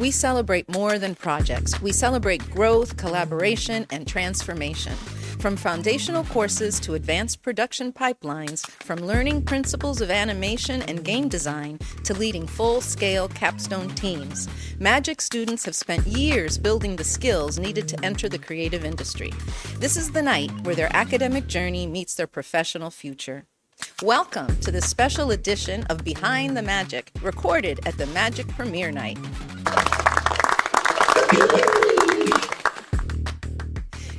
we celebrate more than projects. We celebrate growth, collaboration, and transformation. From foundational courses to advanced production pipelines, from learning principles of animation and game design to leading full-scale capstone teams, Magic students have spent years building the skills needed to enter the creative industry. This is the night where their academic journey meets their professional future. Welcome to this special edition of Behind the Magic, recorded at the Magic Premiere Night.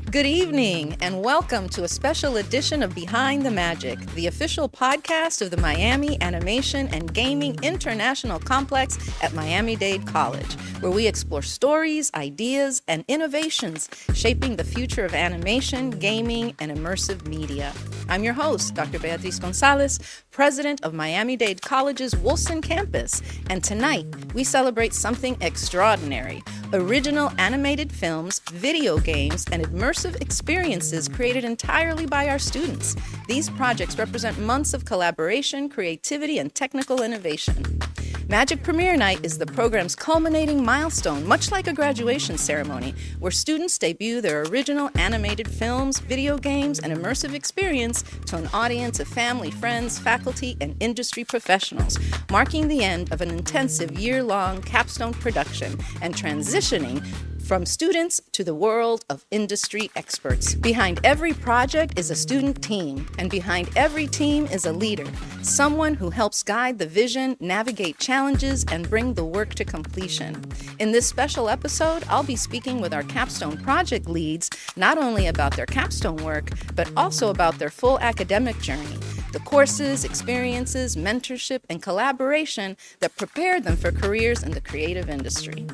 Good evening, and welcome to a special edition of Behind the Magic, the official podcast of the Miami Animation and Gaming International Complex at Miami-Dade College, where we explore stories, ideas, and innovations shaping the future of animation, gaming, and immersive media. I'm your host, Dr. Beatriz Gonzalez, president of Miami-Dade College's Wolfson campus, and tonight we celebrate something extraordinary: original animated films, video games, and immersive experiences created entirely by our students. These projects represent months of collaboration, creativity, and technical innovation. Magic Premiere Night is the program's culminating milestone, much like a graduation ceremony, where students debut their original animated films, video games, and immersive experience to an audience of family, friends, faculty, and industry professionals, marking the end of an intensive year-long capstone production and transitioning from students to the world of industry experts. Behind every project is a student team, and behind every team is a leader, someone who helps guide the vision, navigate challenges, and bring the work to completion. In this special episode, I'll be speaking with our capstone project leads, not only about their capstone work, but also about their full academic journey, the courses, experiences, mentorship, and collaboration that prepared them for careers in the creative industry.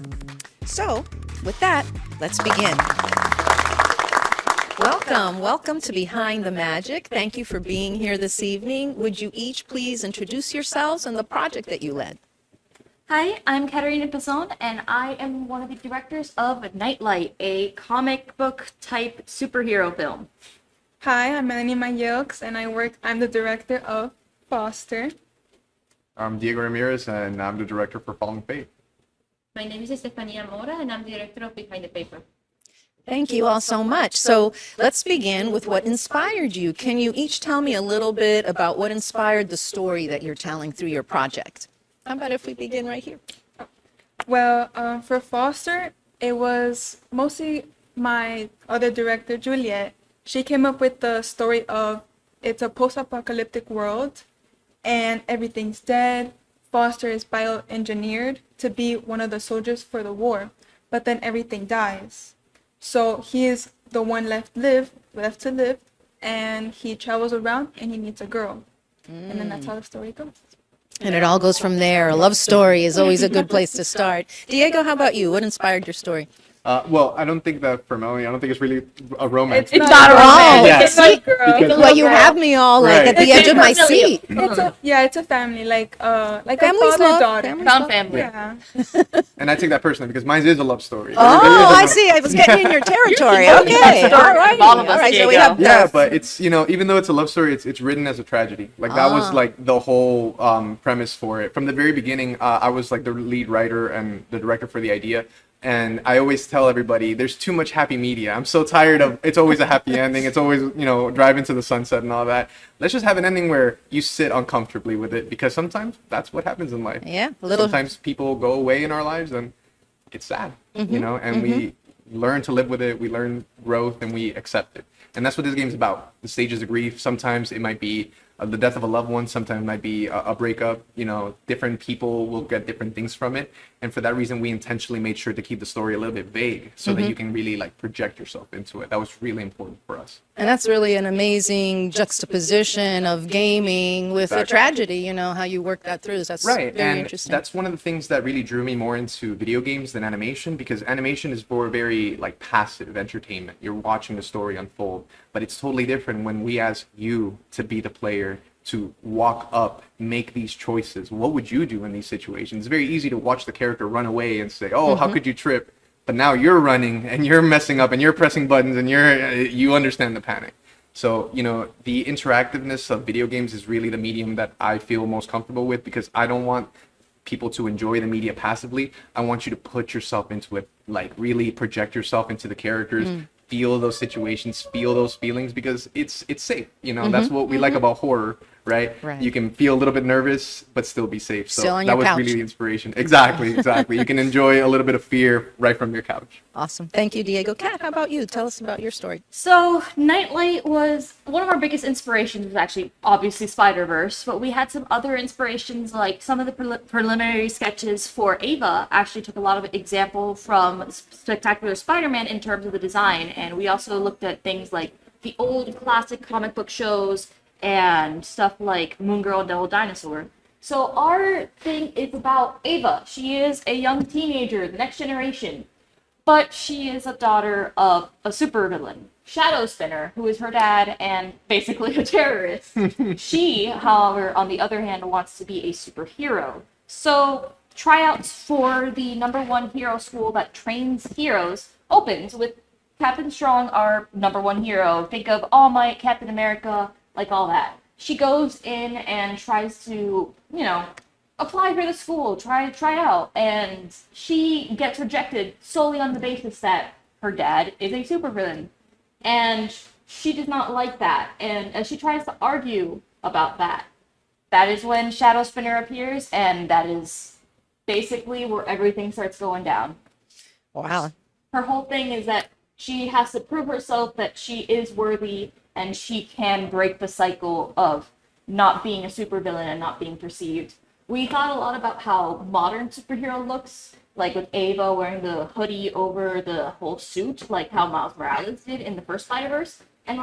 So, with that, let's begin. Welcome to Behind the Magic. Thank you for being here this evening. Would you each please introduce yourselves and the project that you led? Hi, I'm Katerina Pazon, and I am one of the directors of Nightlight, a comic book type superhero film. Hi, I'm Melanie Mayeux, and I'm the director of Foster. I'm Diego Ramirez, and I'm the director for Falling Fate. My name is Estefania Mora, and I'm the director of Behind the Paper. Thank you all so much. So let's begin with what inspired you. Can you each tell me a little bit about what inspired the story that you're telling through your project? How about if we begin right here? Well, for Foster, it was mostly my other director, Juliet. She came up with the story of it's a post-apocalyptic world, and everything's dead. Foster is bioengineered to be one of the soldiers for the war, but then everything dies. So he is the one left to live, and he travels around and he meets a girl. And then that's how the story goes. And it all goes from there. A love story is always a good place to start. Diego, how about you? What inspired your story? Well, I don't think that for Melanie, I don't think it's really a romance. It's not a romance. Yes. It's like girl. Well, you have me all like at the edge of my seat. It's a family, like Family's a father love. daughter. Found family. Yeah. And I take that personally because mine is a love story. Oh, I see. I was getting in your territory. Okay. All right. All of us, So we Diego. have Yeah, but it's, even though it's a love story, it's written as a tragedy. Like that was like the whole premise for it. From the very beginning, I was like the lead writer and the director for the idea. And I always tell everybody, there's too much happy media. I'm so tired of, it's always a happy ending. It's always, drive into the sunset and all that. Let's just have an ending where you sit uncomfortably with it, because sometimes that's what happens in life. Yeah, Sometimes people go away in our lives and it's sad, and we learn to live with it. We learn growth and we accept it. And that's what this game's about. The stages of grief. Sometimes it might be the death of a loved one. Sometimes it might be a breakup. Different people will get different things from it. And for that reason, we intentionally made sure to keep the story a little bit vague so that you can really project yourself into it. That was really important for us. And that's really an amazing juxtaposition of gaming with a tragedy, how you work that through. That's right. very And interesting. that's one of the things that really drew me more into video games than animation, because animation is for very passive entertainment. You're watching the story unfold, but it's totally different when we ask you to be the player, to walk up, make these choices. What would you do in these situations? It's very easy to watch the character run away and say, oh, how could you trip? But now you're running and you're messing up and you're pressing buttons and you understand the panic. So, the interactiveness of video games is really the medium that I feel most comfortable with, because I don't want people to enjoy the media passively. I want you to put yourself into it, like really project yourself into the characters, feel those situations, feel those feelings, because it's safe. You know, that's what we like about horror, right? Right. You can feel a little bit nervous, but still be safe. So Still on that your was couch. really the inspiration. Exactly. You can enjoy a little bit of fear right from your couch. Awesome. Thank you, Diego. Kat, how about you? Tell us about your story. So, Nightlight was one of our biggest inspirations, was actually obviously Spider-Verse, but we had some other inspirations, like some of the preliminary sketches for Ava actually took a lot of example from Spectacular Spider-Man in terms of the design, and we also looked at things like the old classic comic book shows and stuff like Moon Girl and Devil Dinosaur. So our thing is about Ava. She is a young teenager, the next generation. But she is a daughter of a supervillain, Shadow Spinner, who is her dad and basically a terrorist. She, however, on the other hand, wants to be a superhero. So tryouts for the #1 hero school that trains heroes opens with Captain Strong, our #1 hero. Think of All Might, Captain America, like all that. She goes in and tries to, apply for the school, try out, and she gets rejected solely on the basis that her dad is a supervillain. And she does not like that. And as she tries to argue about that, that is when Shadow Spinner appears, and that is basically where everything starts going down. Wow. Her whole thing is that she has to prove herself that she is worthy and she can break the cycle of not being a supervillain and not being perceived. We thought a lot about how modern superhero looks, like with Ava wearing the hoodie over the whole suit, like how Miles Morales did in the first Spider-Verse. And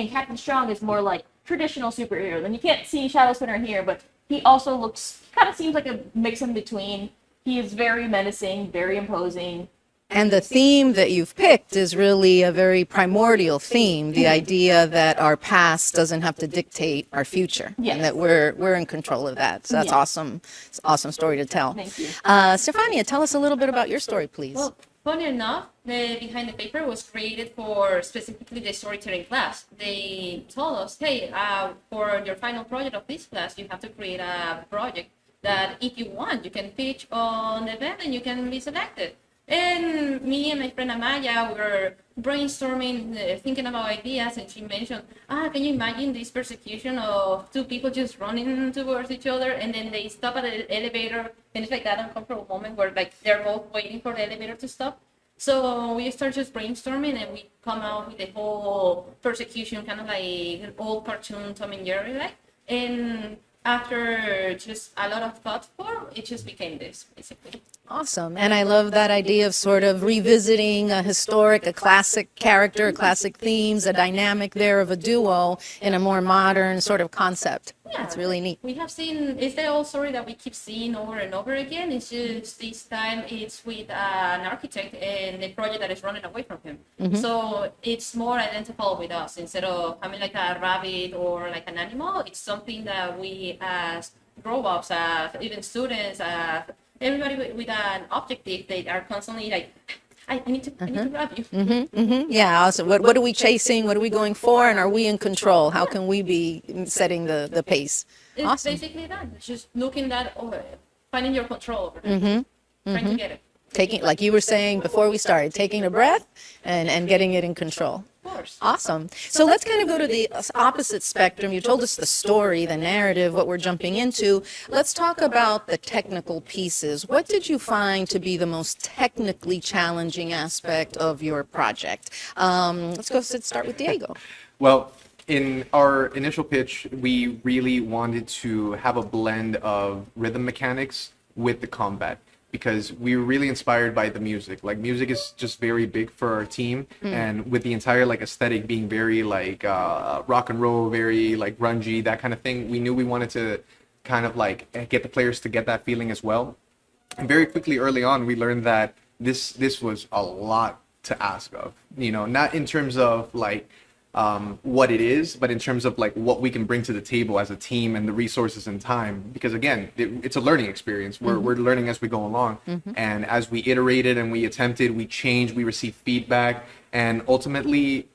Captain Strong is more like traditional superhero. And you can't see Shadow Spinner here, but he also kind of seems like a mix in between. He is very menacing, very imposing. And the theme that you've picked is really a very primordial theme, the idea that our past doesn't have to dictate our future, Yes. and that we're in control of that. So that's Yes. awesome. It's an awesome story to tell. Thank you. Stefania, tell us a little bit about your story, please. Well, funny enough, the Behind the Paper was created for specifically the storytelling class. They told us, hey, for your final project of this class, you have to create a project that if you want, you can pitch on the event and you can be selected. And me and my friend Amaya were brainstorming, thinking about ideas, and she mentioned, can you imagine this persecution of two people just running towards each other, and then they stop at the elevator, and it's like that uncomfortable moment where like they're both waiting for the elevator to stop. So we start just brainstorming, and we come out with the whole persecution, kind of like an old cartoon Tom and Jerry, like. And after just a lot of thought it just became this, basically. Awesome. And I love that idea of sort of revisiting a classic character, classic themes, a dynamic there of a duo in a more modern sort of concept. Yeah, It's really neat. We have seen, it's the old story that we keep seeing over and over again. It's just this time it's with an architect and the project that is running away from him. So it's more identifiable with us. Instead of having like a rabbit or like an animal, it's something that we as grown-ups, even students, everybody with an objective, they are constantly like, I need to grab you. Yeah. Also, what are we chasing? What are we going for? And are we in control? How can we be setting the pace? It's Awesome. basically that. It's just looking that over, finding your control over that, trying to get it. Taking, like you were saying before we started, taking a breath and getting it in control. Of course. Awesome. So let's kind of go to the opposite spectrum. You told us the story, the narrative, what we're jumping into. Let's talk about the technical pieces. What did you find to be the most technically challenging aspect of your project? Let's start with Diego. Well, in our initial pitch, we really wanted to have a blend of rhythm mechanics with the combat, because we were really inspired by the music. Like, music is just very big for our team, and with the entire like aesthetic being very like rock and roll, very like grungy, that kind of thing, we knew we wanted to kind of like get the players to get that feeling as well. And very quickly early on, we learned that this was a lot to ask of, not in terms of like what it is, but in terms of like what we can bring to the table as a team and the resources and time. Because again, it's a learning experience. We're learning as we go along, and as we iterated and we attempted, we changed, we received feedback, and ultimately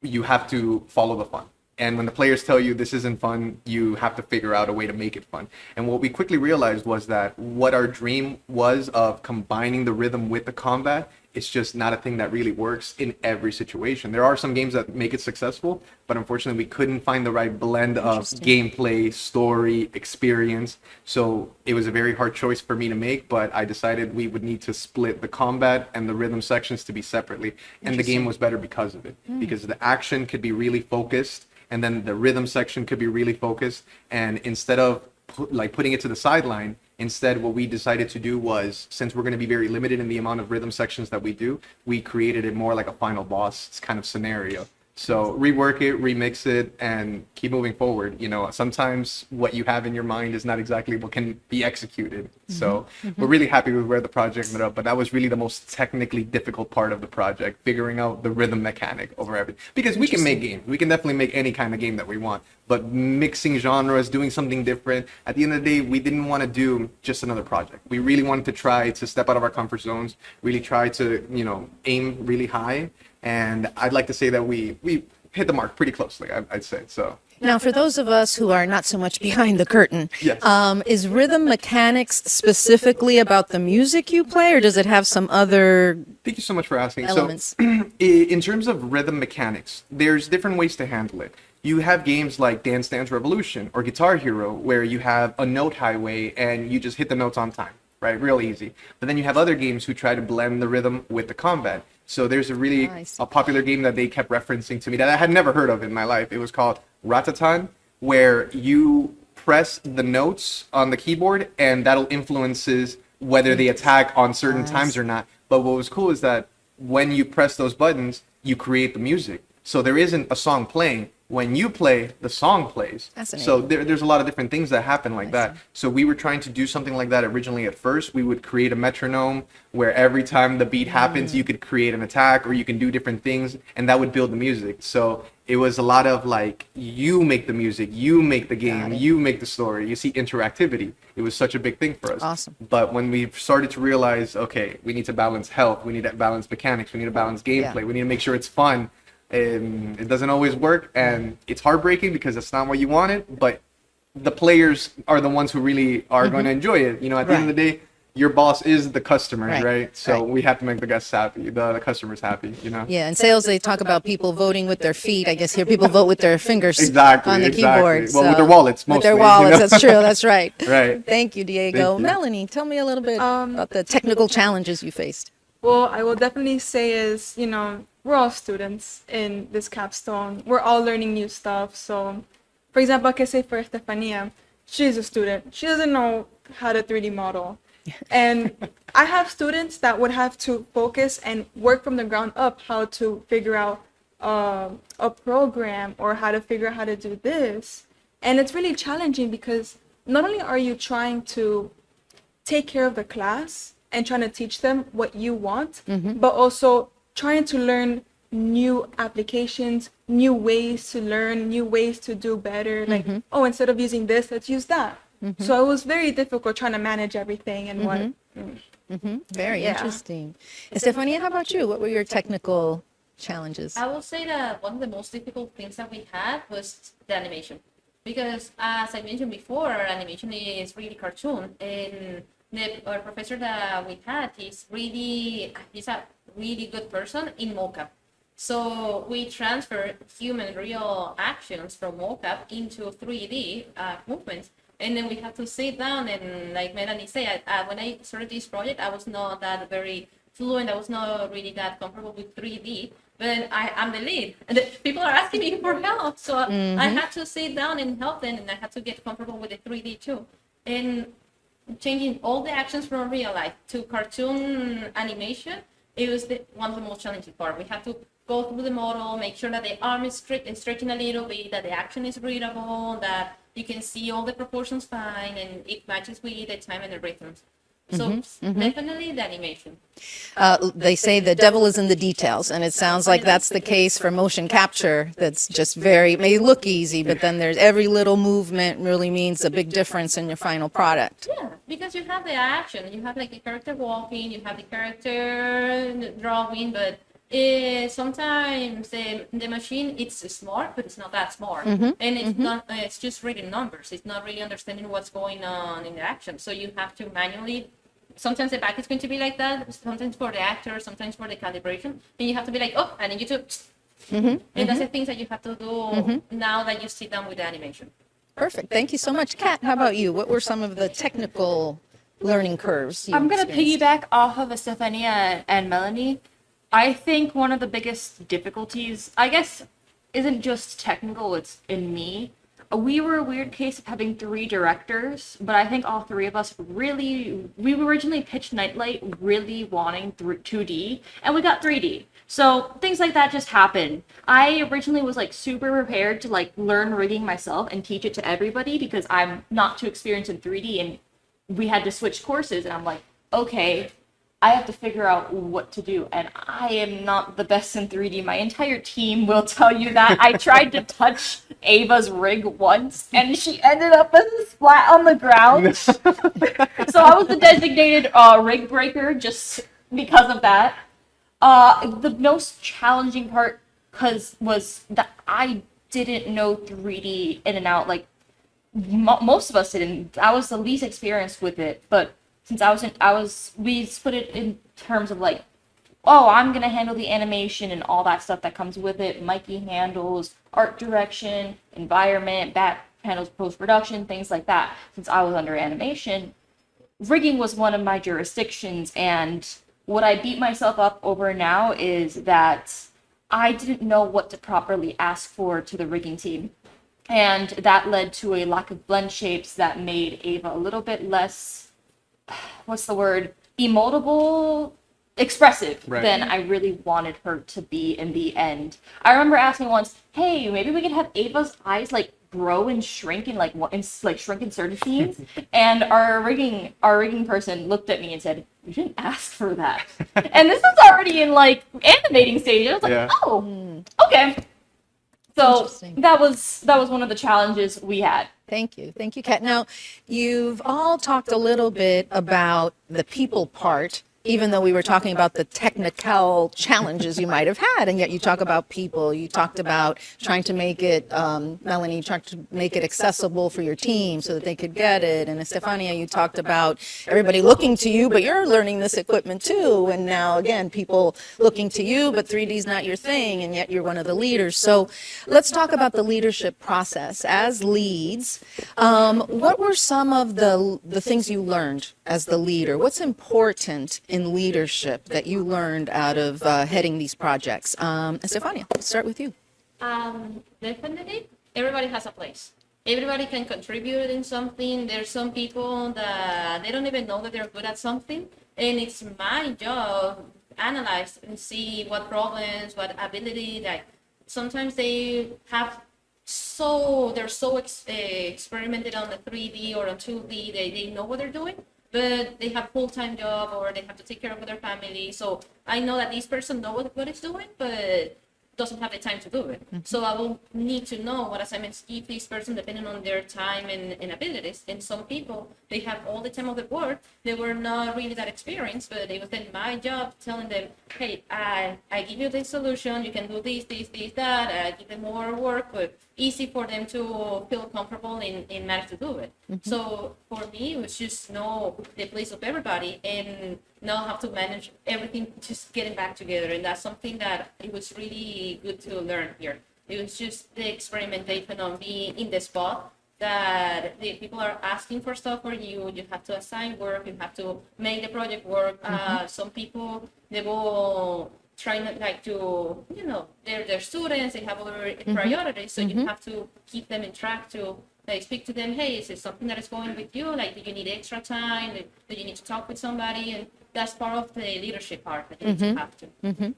you have to follow the fun. And when the players tell you this isn't fun, you have to figure out a way to make it fun. And what we quickly realized was that what our dream was of combining the rhythm with the combat, it's just not a thing that really works in every situation. There are some games that make it successful, but unfortunately we couldn't find the right blend of gameplay, story, experience. So it was a very hard choice for me to make, but I decided we would need to split the combat and the rhythm sections to be separately. And the game was better because of it, because the action could be really focused, and then the rhythm section could be really focused. And instead of putting it to the sideline, instead what we decided to do was, since we're going to be very limited in the amount of rhythm sections that we do, we created it more like a final boss kind of scenario. So rework it, remix it, and keep moving forward. You know, sometimes what you have in your mind is not exactly what can be executed. So we're really happy with where the project ended up, but that was really the most technically difficult part of the project, figuring out the rhythm mechanic over everything. Because we can make games. We can definitely make any kind of game that we want, but mixing genres, doing something different, at the end of the day, we didn't want to do just another project. We really wanted to try to step out of our comfort zones, really try to, you know, aim really high. And I'd like to say that we hit the mark pretty closely, I'd say. So Now, for those of us who are not so much behind the curtain, Yes. Is rhythm mechanics specifically about the music you play, or does it have some other thank you so much for asking. elements? So in terms of rhythm mechanics, there's different ways to handle it. You have games like Dance Dance Revolution or Guitar Hero where you have a note highway and you just hit the notes on time, right? Real easy. But then you have other games who try to blend the rhythm with the combat. So there's a popular game that they kept referencing to me that I had never heard of in my life. It was called Ratatan, where you press the notes on the keyboard and that'll influences whether they attack on certain times or not. But what was cool is that when you press those buttons, you create the music. So there isn't a song playing. When you play, the song plays. So there's a lot of different things that happen like that. So we were trying to do something like that originally at first. We would create a metronome where every time the beat happens, you could create an attack or you can do different things, and that would build the music. So it was a lot of like, you make the music, you make the game, you make the story. You see interactivity. It was such a big thing for us. Awesome. But when we started to realize, okay, we need to balance health, we need to balance mechanics, we need to balance gameplay, we need to make sure it's fun. It doesn't always work, and it's heartbreaking because that's not what you wanted, but the players are the ones who really are going to enjoy it. You know, at the end of the day, your boss is the customers, right? So we have to make the guests happy, the customers happy, you know? Yeah, in sales, they talk about people voting with their feet. I guess here people vote with their fingers on the keyboard. Well, with their wallets, mostly. With their wallets, you know? that's true. That's right. Right. Thank you, Diego. Thank you. Melanie, tell me a little bit about the technical challenges you faced. Well, I will definitely say is, you know, we're all students in this capstone. We're all learning new stuff. So, for example, I can say for Estefania, she's a student. She doesn't know how to 3D model. And I have students that would have to focus and work from the ground up how to figure out a program or how to figure out how to do this. And it's really challenging because not only are you trying to take care of the class and trying to teach them what you want, but also trying to learn new applications, new ways to learn, new ways to do better. Like, oh, instead of using this, let's use that. So it was very difficult trying to manage everything and what. Very interesting. Estefania, how about you? What were your technical challenges? I will say that one of the most difficult things that we had was the animation. Because as I mentioned before, animation is really cartoon. And our professor that we had, he's a really good person in mocap. So we transfer human real actions from mocap into 3D movements. And then we have to sit down and, like Melanie said, when I started this project, I was not that very fluent. I was not really that comfortable with 3D. But I'm the lead, and people are asking me for help. So I had to sit down and help them, and I had to get comfortable with the 3D too. And changing all the actions from real life to cartoon animation, it was one of the most challenging part. We have to go through the model, make sure that the arm is stretching a little bit, that the action is readable, that you can see all the proportions fine, and it matches with the time and the rhythms. So definitely the animation. They say the devil is in the details, and it sounds like that's the case for motion capture. That's just it may look easy, but then there's every little movement really means a big difference in your final product. Yeah, because you have the action, you have like the character walking, you have the character drawing, but Sometimes the machine it's smart, but it's not that smart, and it's not. It's just reading numbers. It's not really understanding what's going on in the action. So you have to manually. Sometimes the back is going to be like that. Sometimes for the actor, sometimes for the calibration, and you have to be like, oh, I need you to. And that's the things that you have to do now that you sit down with the animation. Perfect. Thank you so much. Kat, how about you? What were some of the technical learning curves you I'm going to experienced? piggyback off of Estefania and Melanie. I think one of the biggest difficulties, I guess, isn't just technical, it's in me. We were a weird case of having 3 directors, but I think all 3 of us we originally pitched Nightlight really wanting 2D, and we got 3D. So things like that just happen. I originally was like super prepared to like learn rigging myself and teach it to everybody because I'm not too experienced in 3D, and we had to switch courses, and I'm like, okay, I have to figure out what to do, and I am not the best in 3D. My entire team will tell you that. I tried to touch Ava's rig once, and she ended up as a splat on the ground. So I was the designated rig breaker just because of that. The most challenging part was that I didn't know 3D in and out. Like most of us didn't. I was the least experienced with it, but since we split it in terms of like, oh, I'm gonna handle the animation and all that stuff that comes with it. Mikey handles art direction, environment, back handles post-production, things like that. Since I was under animation, rigging was one of my jurisdictions, and what I beat myself up over now is that I didn't know what to properly ask for to the rigging team. And that led to a lack of blend shapes that made Ava a little bit less, emoldable, expressive than I really wanted her to be in the end. I remember asking once, hey, maybe we could have Ava's eyes like grow and shrink in shrink in certain scenes. And our rigging person looked at me and said, you didn't ask for that. And this was already in like animating stage. I was like, oh, okay. So that was one of the challenges we had. Thank you. Thank you, Kat. Now, you've all talked a little bit about the people part, even though we were talking about the technical challenges you might have had, and yet you talk about people. You talked about trying to make it, Melanie, you talked to make it accessible for your team so that they could get it. And Estefania, you talked about everybody looking to you, but you're learning this equipment too. And now, again, people looking to you, but 3D is not your thing, and yet you're one of the leaders. So let's talk about the leadership process. As leads, what were some of the things you learned as the leader? What's important in leadership that you learned out of heading these projects? Estefania, let's start with you. Definitely, everybody has a place. Everybody can contribute in something. There's some people that they don't even know that they're good at something, and it's my job to analyze and see what problems, what ability. Like sometimes they have they're so experimented on the 3D or on 2D. They know what they're doing, but they have full-time job or they have to take care of their family. So I know that this person knows what it's doing, but doesn't have the time to do it. So I will need to know what assignments give this person depending on their time and abilities. And some people, they have all the time of the world. They were not really that experienced, but it was then my job telling them, hey, I give you this solution. You can do this, that. I give them more work, but easy for them to feel comfortable in manage to do it. So for me, it was just know the place of everybody and know how to manage everything, just getting back together. And that's something that it was really good to learn here. It was just the experimentation of being in the spot that the people are asking for stuff for you. You have to assign work. You have to make the project work. Some people, they will trying to they're students, they have other priorities, so you have to keep them in track to speak to them. Hey, is it something that is going with you? Like, do you need extra time? Do you need to talk with somebody? And that's part of the leadership part that you need to have to.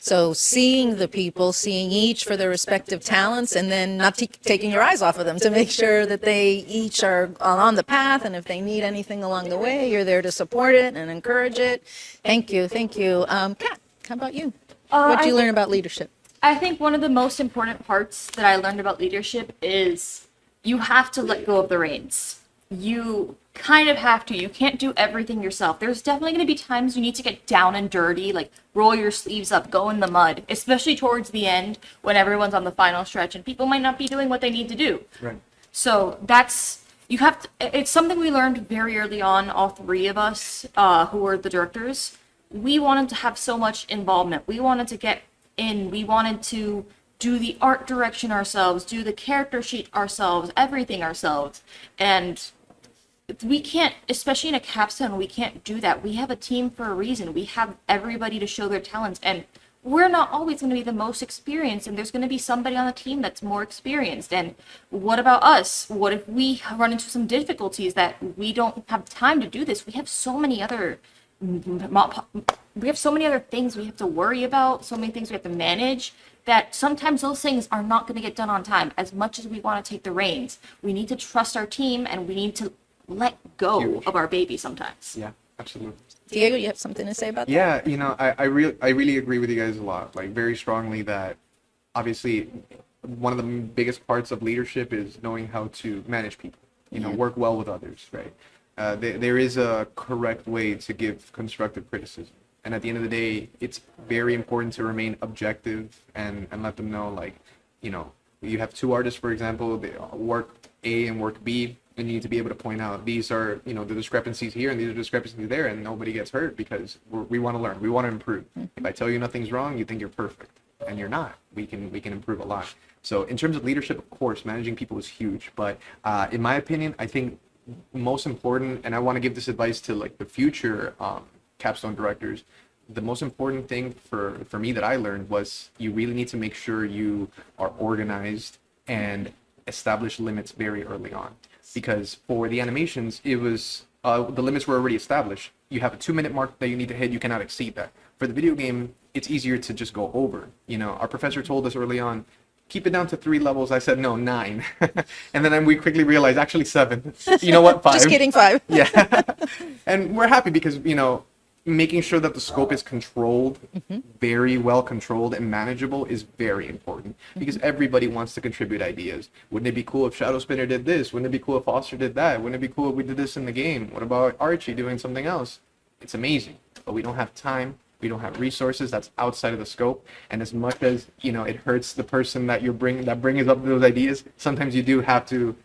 So seeing the people, seeing each for their respective talents, and then not taking your eyes off of them to make sure that they each are on the path, and if they need anything along the way, you're there to support it and encourage it. Thank you. Kat, how about you? What did you learn about leadership? I think one of the most important parts that I learned about leadership is you have to let go of the reins. you kind of have to. You can't do everything yourself. There's definitely going to be times you need to get down and dirty, like roll your sleeves up, go in the mud, especially towards the end when everyone's on the final stretch and people might not be doing what they need to do. Right. So you have to, it's something we learned very early on, all three of us who were the directors. We wanted to have so much involvement. We wanted to get in. We wanted to do the art direction ourselves, do the character sheet ourselves, everything ourselves. And we can't, especially in a capstone, we can't do that. We have a team for a reason. We have everybody to show their talents, and we're not always going to be the most experienced, and there's going to be somebody on the team that's more experienced. And what about us? What if we run into some difficulties that we don't have time to do this? We have so many other things we have to worry about, so many things we have to manage, that sometimes those things are not going to get done on time. As much as we want to take the reins, we need to trust our team, and we need to let go of our baby sometimes. Yeah, absolutely. Diego, you have something to say about that? Yeah, I really agree with you guys a lot, like very strongly, that obviously one of the biggest parts of leadership is knowing how to manage people, work well with others, right? There is a correct way to give constructive criticism. And at the end of the day, it's very important to remain objective and let them know, like, you have two artists, for example, they work A and work B, and you need to be able to point out these are, the discrepancies here and these are discrepancies there, and nobody gets hurt because we want to learn, we want to improve. If I tell you nothing's wrong, you think you're perfect, and you're not. We can improve a lot. So in terms of leadership, of course, managing people is huge. But in my opinion, I think most important, and I want to give this advice to like the future capstone directors, the most important thing for me that I learned was you really need to make sure you are organized and establish limits very early on. Because for the animations, it was the limits were already established. You have a 2-minute mark that you need to hit. You cannot exceed that. For the video game, it's easier to just go over. Our professor told us early on, keep it down to 3 levels. I said, no, 9. And then we quickly realized, actually 7. You know what, 5. Just kidding, 5. Yeah. And we're happy because, making sure that the scope is controlled, very well controlled and manageable is very important, because everybody wants to contribute ideas. Wouldn't it be cool if Shadow Spinner did this? Wouldn't it be cool if Foster did that? Wouldn't it be cool if we did this in the game? What about Archie doing something else? It's amazing, but we don't have time. We don't have resources. That's outside of the scope. And as much as, it hurts the person that brings up those ideas, sometimes you do have to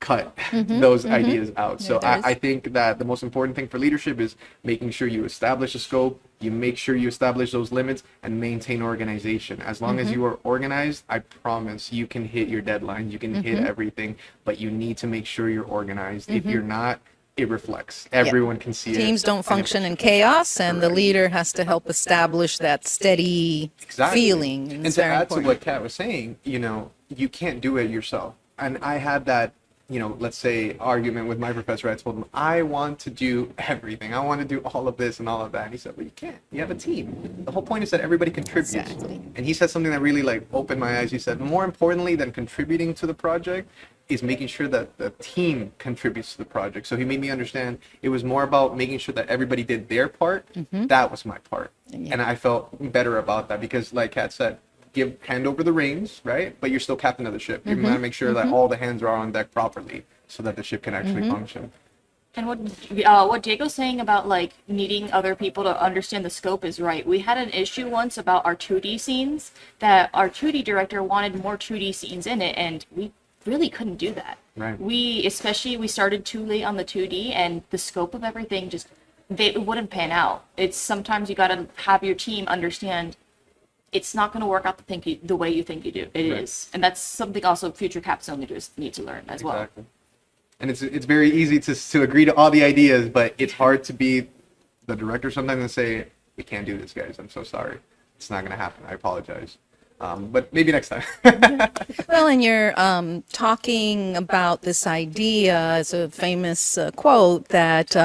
cut those ideas out. So I think that the most important thing for leadership is making sure you establish a scope, you make sure you establish those limits, and maintain organization. As long as you are organized, I promise you can hit your deadlines, you can hit everything, but you need to make sure you're organized. If you're not, it reflects. Everyone can see it. Teams don't function in chaos, and the leader has to help establish that steady feeling. And to add to what Kat was saying, you can't do it yourself. And I had that, let's say, argument with my professor. I told him, I want to do everything. I want to do all of this and all of that. And he said, well, you can't. You have a team. The whole point is that everybody contributes. Exactly. And he said something that really opened my eyes. He said, more importantly than contributing to the project is making sure that the team contributes to the project. So he made me understand it was more about making sure that everybody did their part. That was my part. Yeah. And I felt better about that because, like Kat said, hand over the reins, right? But you're still captain of the ship. You want to make sure that all the hands are on deck properly so that the ship can actually function. And what Diego's saying about needing other people to understand the scope is right. We had an issue once about our 2D scenes, that our 2D director wanted more 2D scenes in it, and we really couldn't do that. Right. We started too late on the 2D, and the scope of everything it wouldn't pan out. It's sometimes you got to have your team understand it's not going to work out the way you think you do. It is. And that's something also future capstone leaders need to learn as well. And it's very easy to agree to all the ideas, but it's hard to be the director sometimes and say, we can't do this, guys. I'm so sorry. It's not going to happen. I apologize. But maybe next time. Well, and you're talking about this idea, it's a famous quote that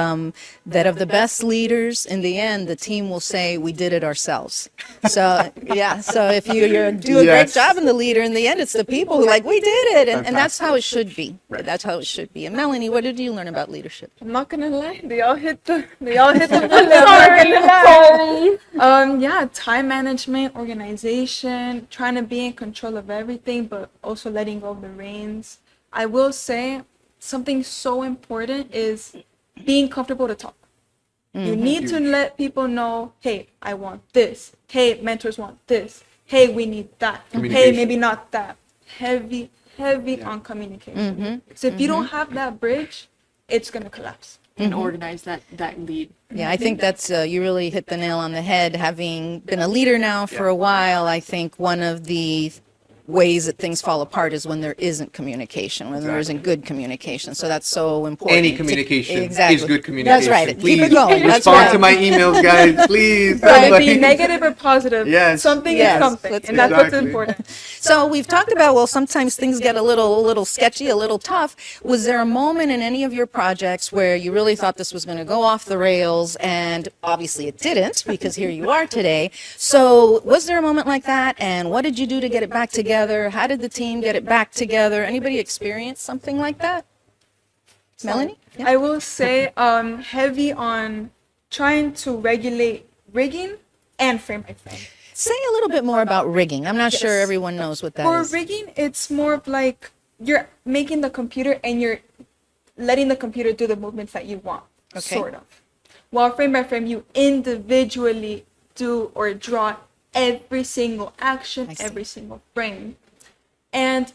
that of the best leaders, in the end, the team will say, we did it ourselves. So, yeah, so if you do a great job in the leader, in the end, it's the people who we did it. And that's how it should be. Right. That's how it should be. And Melanie, what did you learn about leadership? I'm not gonna lie, they all hit the bullet. Yeah, time management, organization, trying to be in control of everything, but also letting go of the reins. I will say something so important is being comfortable to talk. You need to let people know, hey, I want this. Hey, mentors want this. Hey, we need that. Hey, maybe not that. Heavy on communication. So if you don't have that bridge, it's going to collapse. And organize that lead. Yeah, I think that's, you really hit the nail on the head. Having been a leader now for a while, I think one of the ways that things fall apart is when there isn't communication, when there isn't good communication. So that's so important. Any communication Exactly. is good communication. That's right. Please Keep it going. That's respond right. to my emails, guys. Please. Whether it be negative or positive, Yes. something Yes, is something. that's And that's Exactly. what's important. So we've talked about, well, sometimes things get a little sketchy, a little tough. Was there a moment in any of your projects where you really thought this was going to go off the rails, and obviously it didn't, because here you are today? So was there a moment like that, and what did you do to get it back together? How did the team get it back together? Anybody experience something like that? Melanie? Yeah. I will say heavy on trying to regulate rigging and frame by frame. Say a little bit more about rigging. I'm not sure everyone knows what that For is. rigging, it's more of like you're making the computer and you're letting the computer do the movements that you want, sort of. While frame by frame, you individually do or draw every single action, every single frame. And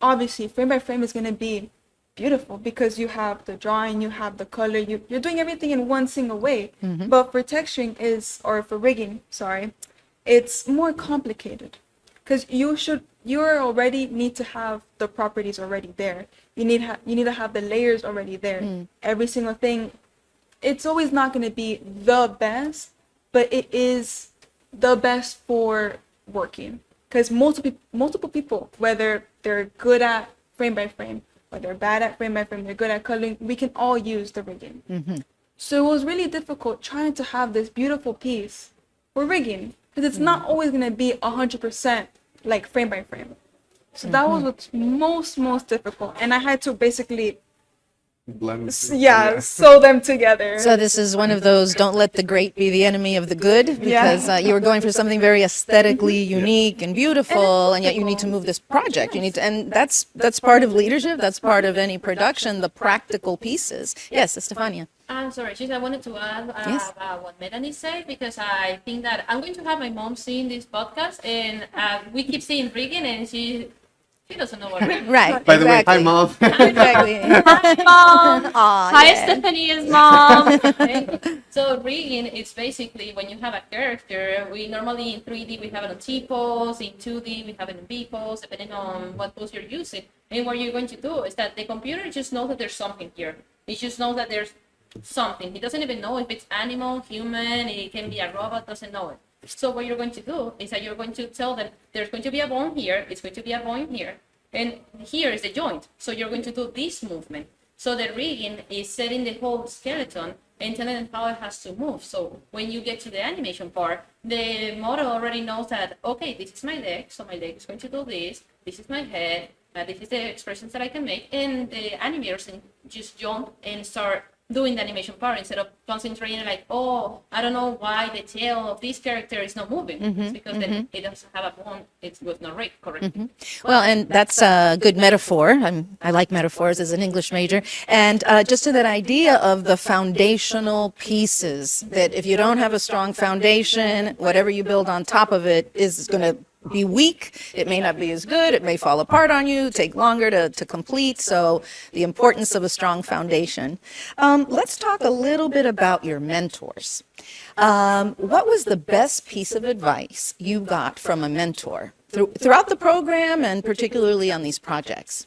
obviously, frame by frame is going to be beautiful because you have the drawing, you have the color, you're doing everything in one single way. But for texturing for rigging, it's more complicated because you already need to have the properties already there. You need to have the layers already there. Every single thing. It's always not going to be the best, but it is the best for working. Because multiple people, whether they're good at frame by frame, or they're bad at frame by frame, they're good at coloring, we can all use the rigging. So it was really difficult trying to have this beautiful piece for rigging, because it's not always going to be 100% like frame by frame. So that was what's most difficult. And I had to basically sew them together. So this is one of those, don't let the great be the enemy of the good, because you were going for something very aesthetically unique and beautiful, and yet you need to move this project. And that's part of leadership. That's part of any production, the practical pieces. Yes, Estefania. I'm sorry, I wanted to add Yes. about what Melanie said, because I think that I'm going to have my mom seeing this podcast, and we keep seeing rigging, and she doesn't know what rigging is. Right. By the way, hi, exactly. Mom. Exactly. Hi, Mom. Aw, Hi, yeah. Stephania's mom. So rigging is basically when you have a character. We normally in 3D we have it on T pose, in 2D we have it in B pose, depending on what pose you're using. And what you're going to do is that the computer just knows that there's something here. It just knows that there's something. He doesn't even know if it's animal, human, it can be a robot, doesn't know it. So what you're going to do is that you're going to tell them there's going to be a bone here, it's going to be a bone here, and here is the joint. So you're going to do this movement. So the rigging is setting the whole skeleton and telling them how it has to move. So when you get to the animation part, the model already knows that, okay, this is my leg, so my leg is going to do this is my head, this is the expressions that I can make, and the animators can just jump and start doing the animation part instead of concentrating like, oh, I don't know why the tail of this character is not moving. It's because then it doesn't have a bone, it was not rigged correctly. Well, and that's a good metaphor. I like metaphors as an English major. And just to that idea of the foundational pieces, that if you don't have a strong foundation, whatever you build on top of it is going to be weak. It may not be as good. It may fall apart on you, take longer to complete. So the importance of a strong foundation. Let's talk a little bit about your mentors. What was the best piece of advice you got from a mentor throughout the program, and particularly on these projects?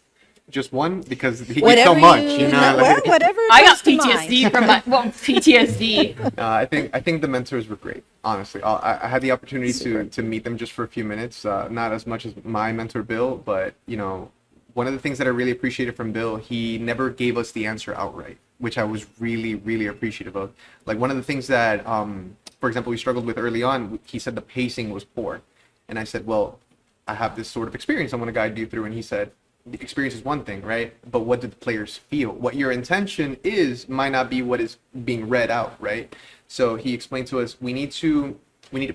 Just one, because he gets so much, you know. Well, whatever I got comes to mind. PTSD from my PTSD. I think the mentors were great. Honestly, I had the opportunity to meet them just for a few minutes. Not as much as my mentor Bill, but one of the things that I really appreciated from Bill, he never gave us the answer outright, which I was really, really appreciative of. Like one of the things that, for example, we struggled with early on, he said the pacing was poor, and I said, well, I have this sort of experience I want to guide you through, and he said, the experience is one thing, right? But what do the players feel? What your intention is might not be what is being read out, right? So he explained to us, we need to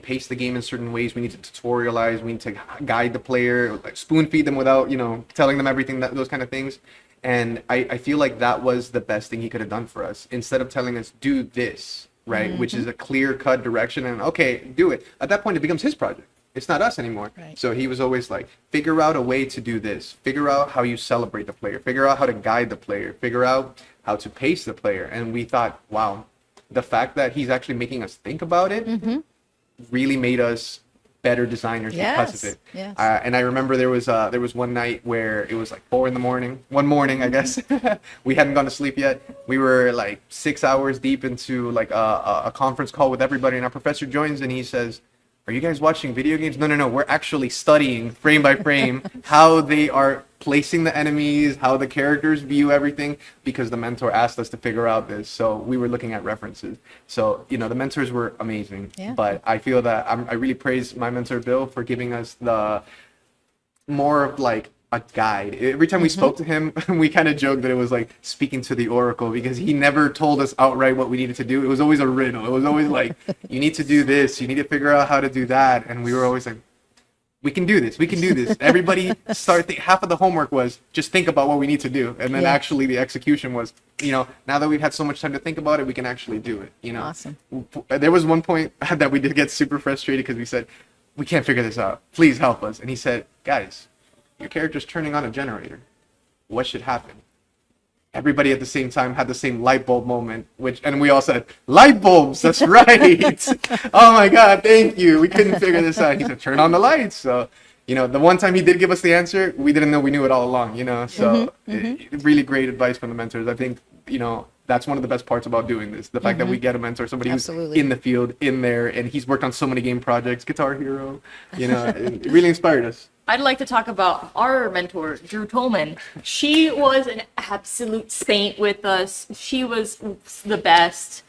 pace the game in certain ways. We need to tutorialize. We need to guide the player, like spoon feed them without, telling them everything, those kind of things. And I feel like that was the best thing he could have done for us. Instead of telling us, do this, right, which is a clear-cut direction, and okay, do it. At that point, it becomes his project. It's not us anymore. Right. So he was always like, figure out a way to do this. Figure out how you celebrate the player. Figure out how to guide the player. Figure out how to pace the player. And we thought, wow, the fact that he's actually making us think about it really made us better designers because of it. Yes. And I remember there was one night where it was like 4 a.m. One morning, I guess. We hadn't gone to sleep yet. We were like 6 hours deep into like a conference call with everybody, and our professor joins and he says, "Are you guys watching video games?" No. We're actually studying frame by frame how they are placing the enemies, how the characters view everything, because the mentor asked us to figure out this. So we were looking at references. So, the mentors were amazing. Yeah. But I feel that I really praise my mentor, Bill, for giving us the more of like a guide. Every time we spoke to him, we kind of joked that it was like speaking to the oracle, because he never told us outright what we needed to do. It was always a riddle. It was always like, you need to do this, you need to figure out how to do that. And we were always like, we can do this. Everybody half of the homework was just think about what we need to do. And then actually the execution was, now that we've had so much time to think about it, we can actually do it, Awesome. There was one point that we did get super frustrated because we said, we can't figure this out. Please help us. And he said, guys, your character's turning on a generator. What should happen? Everybody at the same time had the same light bulb moment, and we all said, light bulbs, that's right. Oh my God, thank you. We couldn't figure this out. He said, turn on the lights. So, the one time he did give us the answer, we didn't know we knew it all along, So really great advice from the mentors. I think, that's one of the best parts about doing this. The fact that we get a mentor, somebody Absolutely. who's in the field, in there, and he's worked on so many game projects, Guitar Hero, it really inspired us. I'd like to talk about our mentor, Drew Tolman. She was an absolute saint with us. She was the best.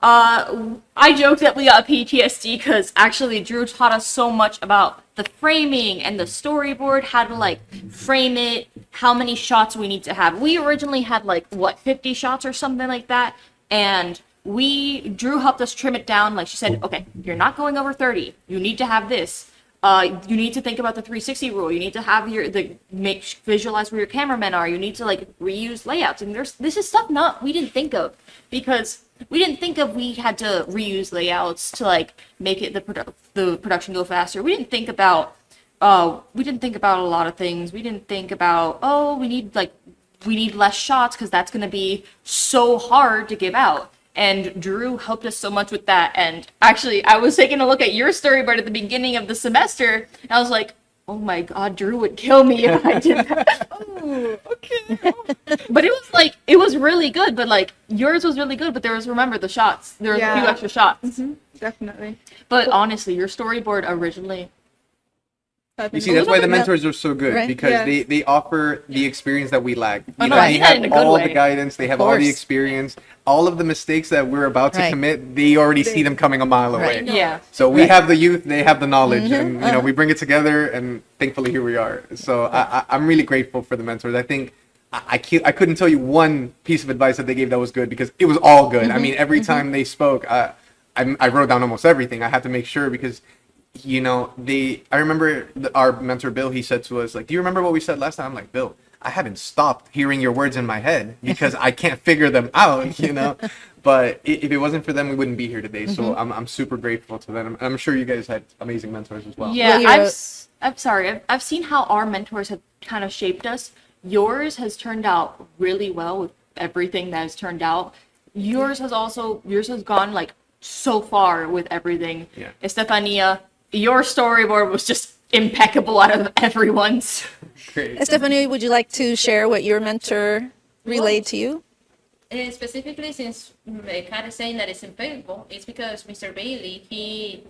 I joked that we got PTSD because actually Drew taught us so much about the framing and the storyboard, how to frame it, how many shots we need to have. We originally had 50 shots or something like that, and Drew helped us trim it down. Like she said, okay, you're not going over 30. You need to have this. You need to think about the 360 rule. You need to have visualize where your cameramen are. You need to reuse layouts. And this is stuff we didn't think of, because we didn't think of we had to reuse layouts to make it the production go faster. We didn't think about a lot of things. We didn't think about we need less shots because that's gonna be so hard to give out. And Drew helped us so much with that. And actually, I was taking a look at your storyboard at the beginning of the semester, and I was like, oh my God, Drew would kill me if I did that. Oh, okay. But it was really good, but yours was really good, but remember the shots. There was a few extra shots. Definitely. But honestly, your storyboard originally. You see, that's why the mentors are so good, because they offer the experience that we lack. They have all the guidance, they have all the experience, all of the mistakes that we're about to commit, they already see them coming a mile away. Yeah. So we have the youth, they have the knowledge, and we bring it together, and thankfully here we are. So I'm really grateful for the mentors. I think I couldn't tell you one piece of advice that they gave that was good, because it was all good. I mean, every time they spoke, I wrote down almost everything. I had to make sure, because I remember our mentor, Bill, he said to us, do you remember what we said last time? I'm like, Bill, I haven't stopped hearing your words in my head because I can't figure them out, But if it wasn't for them, we wouldn't be here today. So I'm super grateful to them. I'm sure you guys had amazing mentors as well. Yeah, I'm sorry. I've seen how our mentors have kind of shaped us. Yours has turned out really well with everything that has turned out. Yours has gone so far with everything. Yeah. Estefania, your storyboard was just impeccable out of everyone's. Great. Estefania, would you like to share what your mentor relayed to you? Specifically, since Kat is saying that it's impeccable, it's because Mr. Bailey, he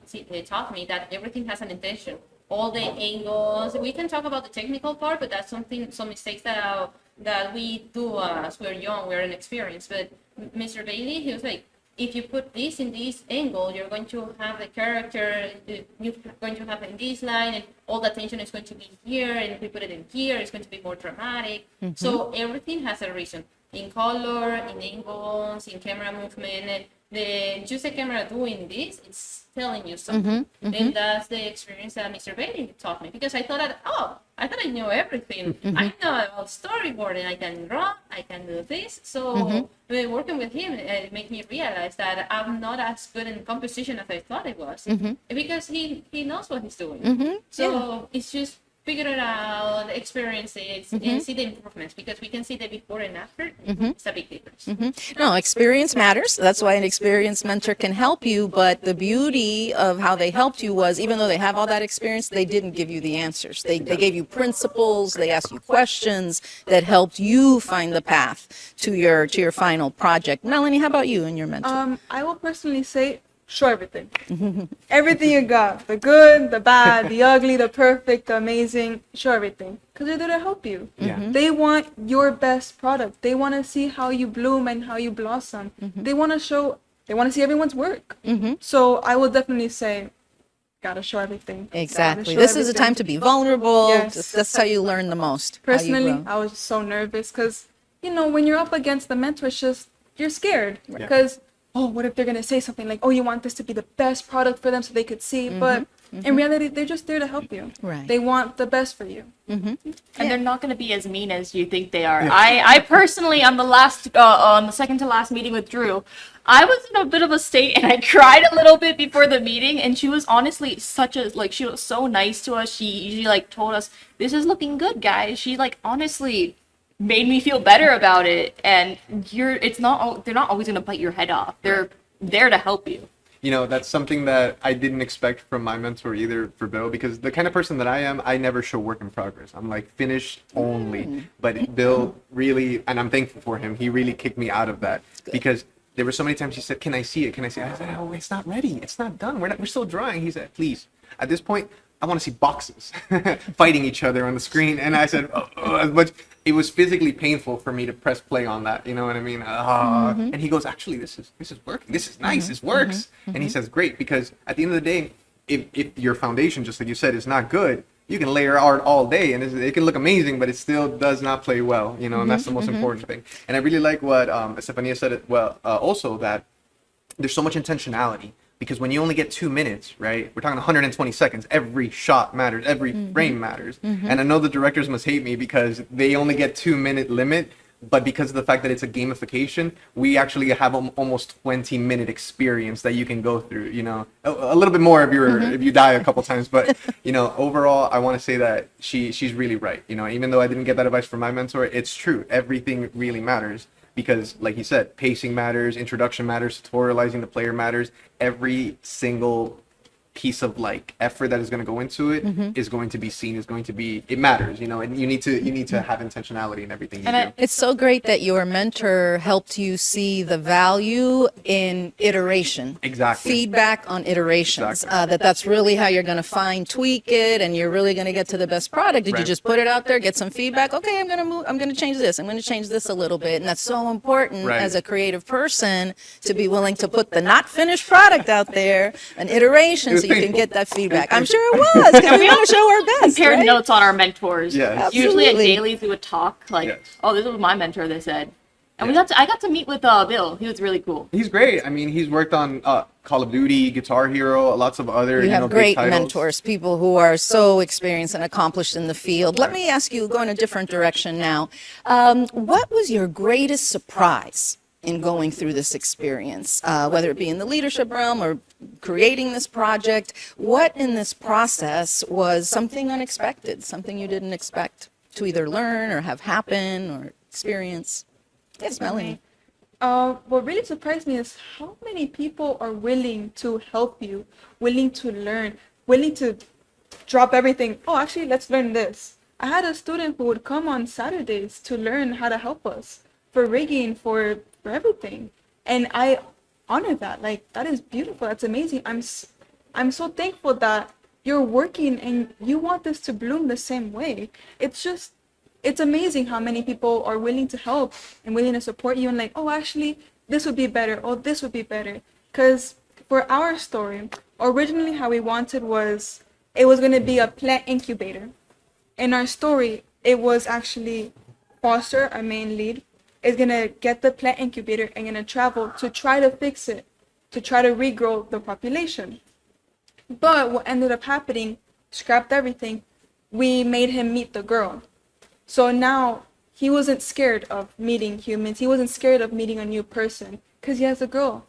taught me that everything has an intention. All the angles. We can talk about the technical part, but that's some mistakes that we do as we're young, we're inexperienced. But Mr. Bailey, he was like, if you put this in this angle, you're going to have the character, you're going to have it in this line, and all the attention is going to be here, and if we put it in here, it's going to be more dramatic. So everything has a reason. In color, in angles, in camera movement, the use the camera doing this, it's telling you something. And that's the experience that Mr. Bailey taught me, because I thought that, I thought I knew everything. I know about storyboarding, I can draw, I can do this. So working with him, it made me realize that I'm not as good in composition as I thought I was, because he knows what he's doing. So it's just figure it out, experience it, and see the improvements, because we can see the before and after. It's a big difference. No, experience matters. That's why an experienced mentor can help you. But the beauty of how they helped you was, even though they have all that experience, they didn't give you the answers. They gave you principles. They asked you questions that helped you find the path to your final project. Melanie, how about you and your mentor? I will personally say, show everything. Everything you got. The good, the bad, the ugly, the perfect, the amazing. Show everything. Because they're there to help you. They want your best product. They want to see how you bloom and how you blossom. They want to see everyone's work. So I will definitely say, gotta show everything. Exactly. This is a time to be vulnerable. Yes. That's how you learn the most. Personally, I was so nervous because, when you're up against the mentor, it's just, you're scared. Because, what if they're going to say something like, you want this to be the best product for them so they could see. But in reality, they're just there to help you. Right. They want the best for you. And they're not going to be as mean as you think they are. I personally, on the second to last meeting with Drew, I was in a bit of a state and I cried a little bit before the meeting, and she was honestly she was so nice to us. She told us, this is looking good, guys. She honestly made me feel better about it. And they're not always going to bite your head off. They're there to help you. That's something that I didn't expect from my mentor either, for Bill, because the kind of person that I am, I never show work in progress. I'm finished only. But Bill really, and I'm thankful for him, he really kicked me out of that, because there were so many times he said, can I see it? I said, it's not ready. It's not done. We're still drawing. He said, please. At this point, I want to see boxes fighting each other on the screen. And I said, but it was physically painful for me to press play on that. You know what I mean? And he goes, actually, this is working. This is nice. This works. And he says, great, because at the end of the day, if your foundation, just like you said, is not good, you can layer art all day and it can look amazing, but it still does not play well. And that's the most important thing. And I really like what Estefania said also, that there's so much intentionality. Because when you only get 2 minutes, right? We're talking 120 seconds. Every shot matters. Every frame matters. And I know the directors must hate me because they only get 2-minute limit. But because of the fact that it's a gamification, we actually have almost 20-minute experience that you can go through. A little bit more if you die a couple times. But overall, I want to say that she's really right. Even though I didn't get that advice from my mentor, it's true. Everything really matters. Because, like you said, pacing matters, introduction matters, tutorializing the player matters. Every single piece of effort that is going to go into it is going to be seen, it matters, and you need to have intentionality in everything you do. It's so great that your mentor helped you see the value in iteration. Exactly. Feedback on iterations. Exactly. That's really how you're going to fine tweak it, and you're really going to get to the best product. Did you just put it out there, get some feedback? Okay, I'm going to change this. I'm going to change this a little bit. And that's so important as a creative person to be willing to put the not finished product out there, an iteration, so you can get that feedback. I'm sure it was, because we want to show our best. Compared notes on our mentors. Yes. Usually at dailies we would talk this is what my mentor they said. And I got to meet with Bill. He was really cool. He's great. I mean, he's worked on Call of Duty, Guitar Hero, lots of other you have great big titles. mentors, people who are so experienced and accomplished in the field. Let me ask you, go in a different direction now. What was your greatest surprise in going through this experience, whether it be in the leadership realm or creating this project? What in this process was something unexpected, something you didn't expect to either learn or have happen or experience? Yes, Melanie. What really surprised me is how many people are willing to help you, willing to learn, willing to drop everything. Actually, let's learn this. I had a student who would come on Saturdays to learn how to help us for rigging, for everything. And I honor that. That is beautiful. That's amazing. I'm so thankful that you're working and you want this to bloom the same way. It's amazing how many people are willing to help and willing to support you and actually, this would be better. This would be better. Because for our story, originally how we wanted was, it was going to be a plant incubator. In our story, it was actually Foster, our main lead, is going to get the plant incubator and going to travel to try to fix it to try to regrow the population. But what ended up happening, scrapped everything, we made him meet the girl. So now he wasn't scared of meeting humans. He wasn't scared of meeting a new person because he has a girl.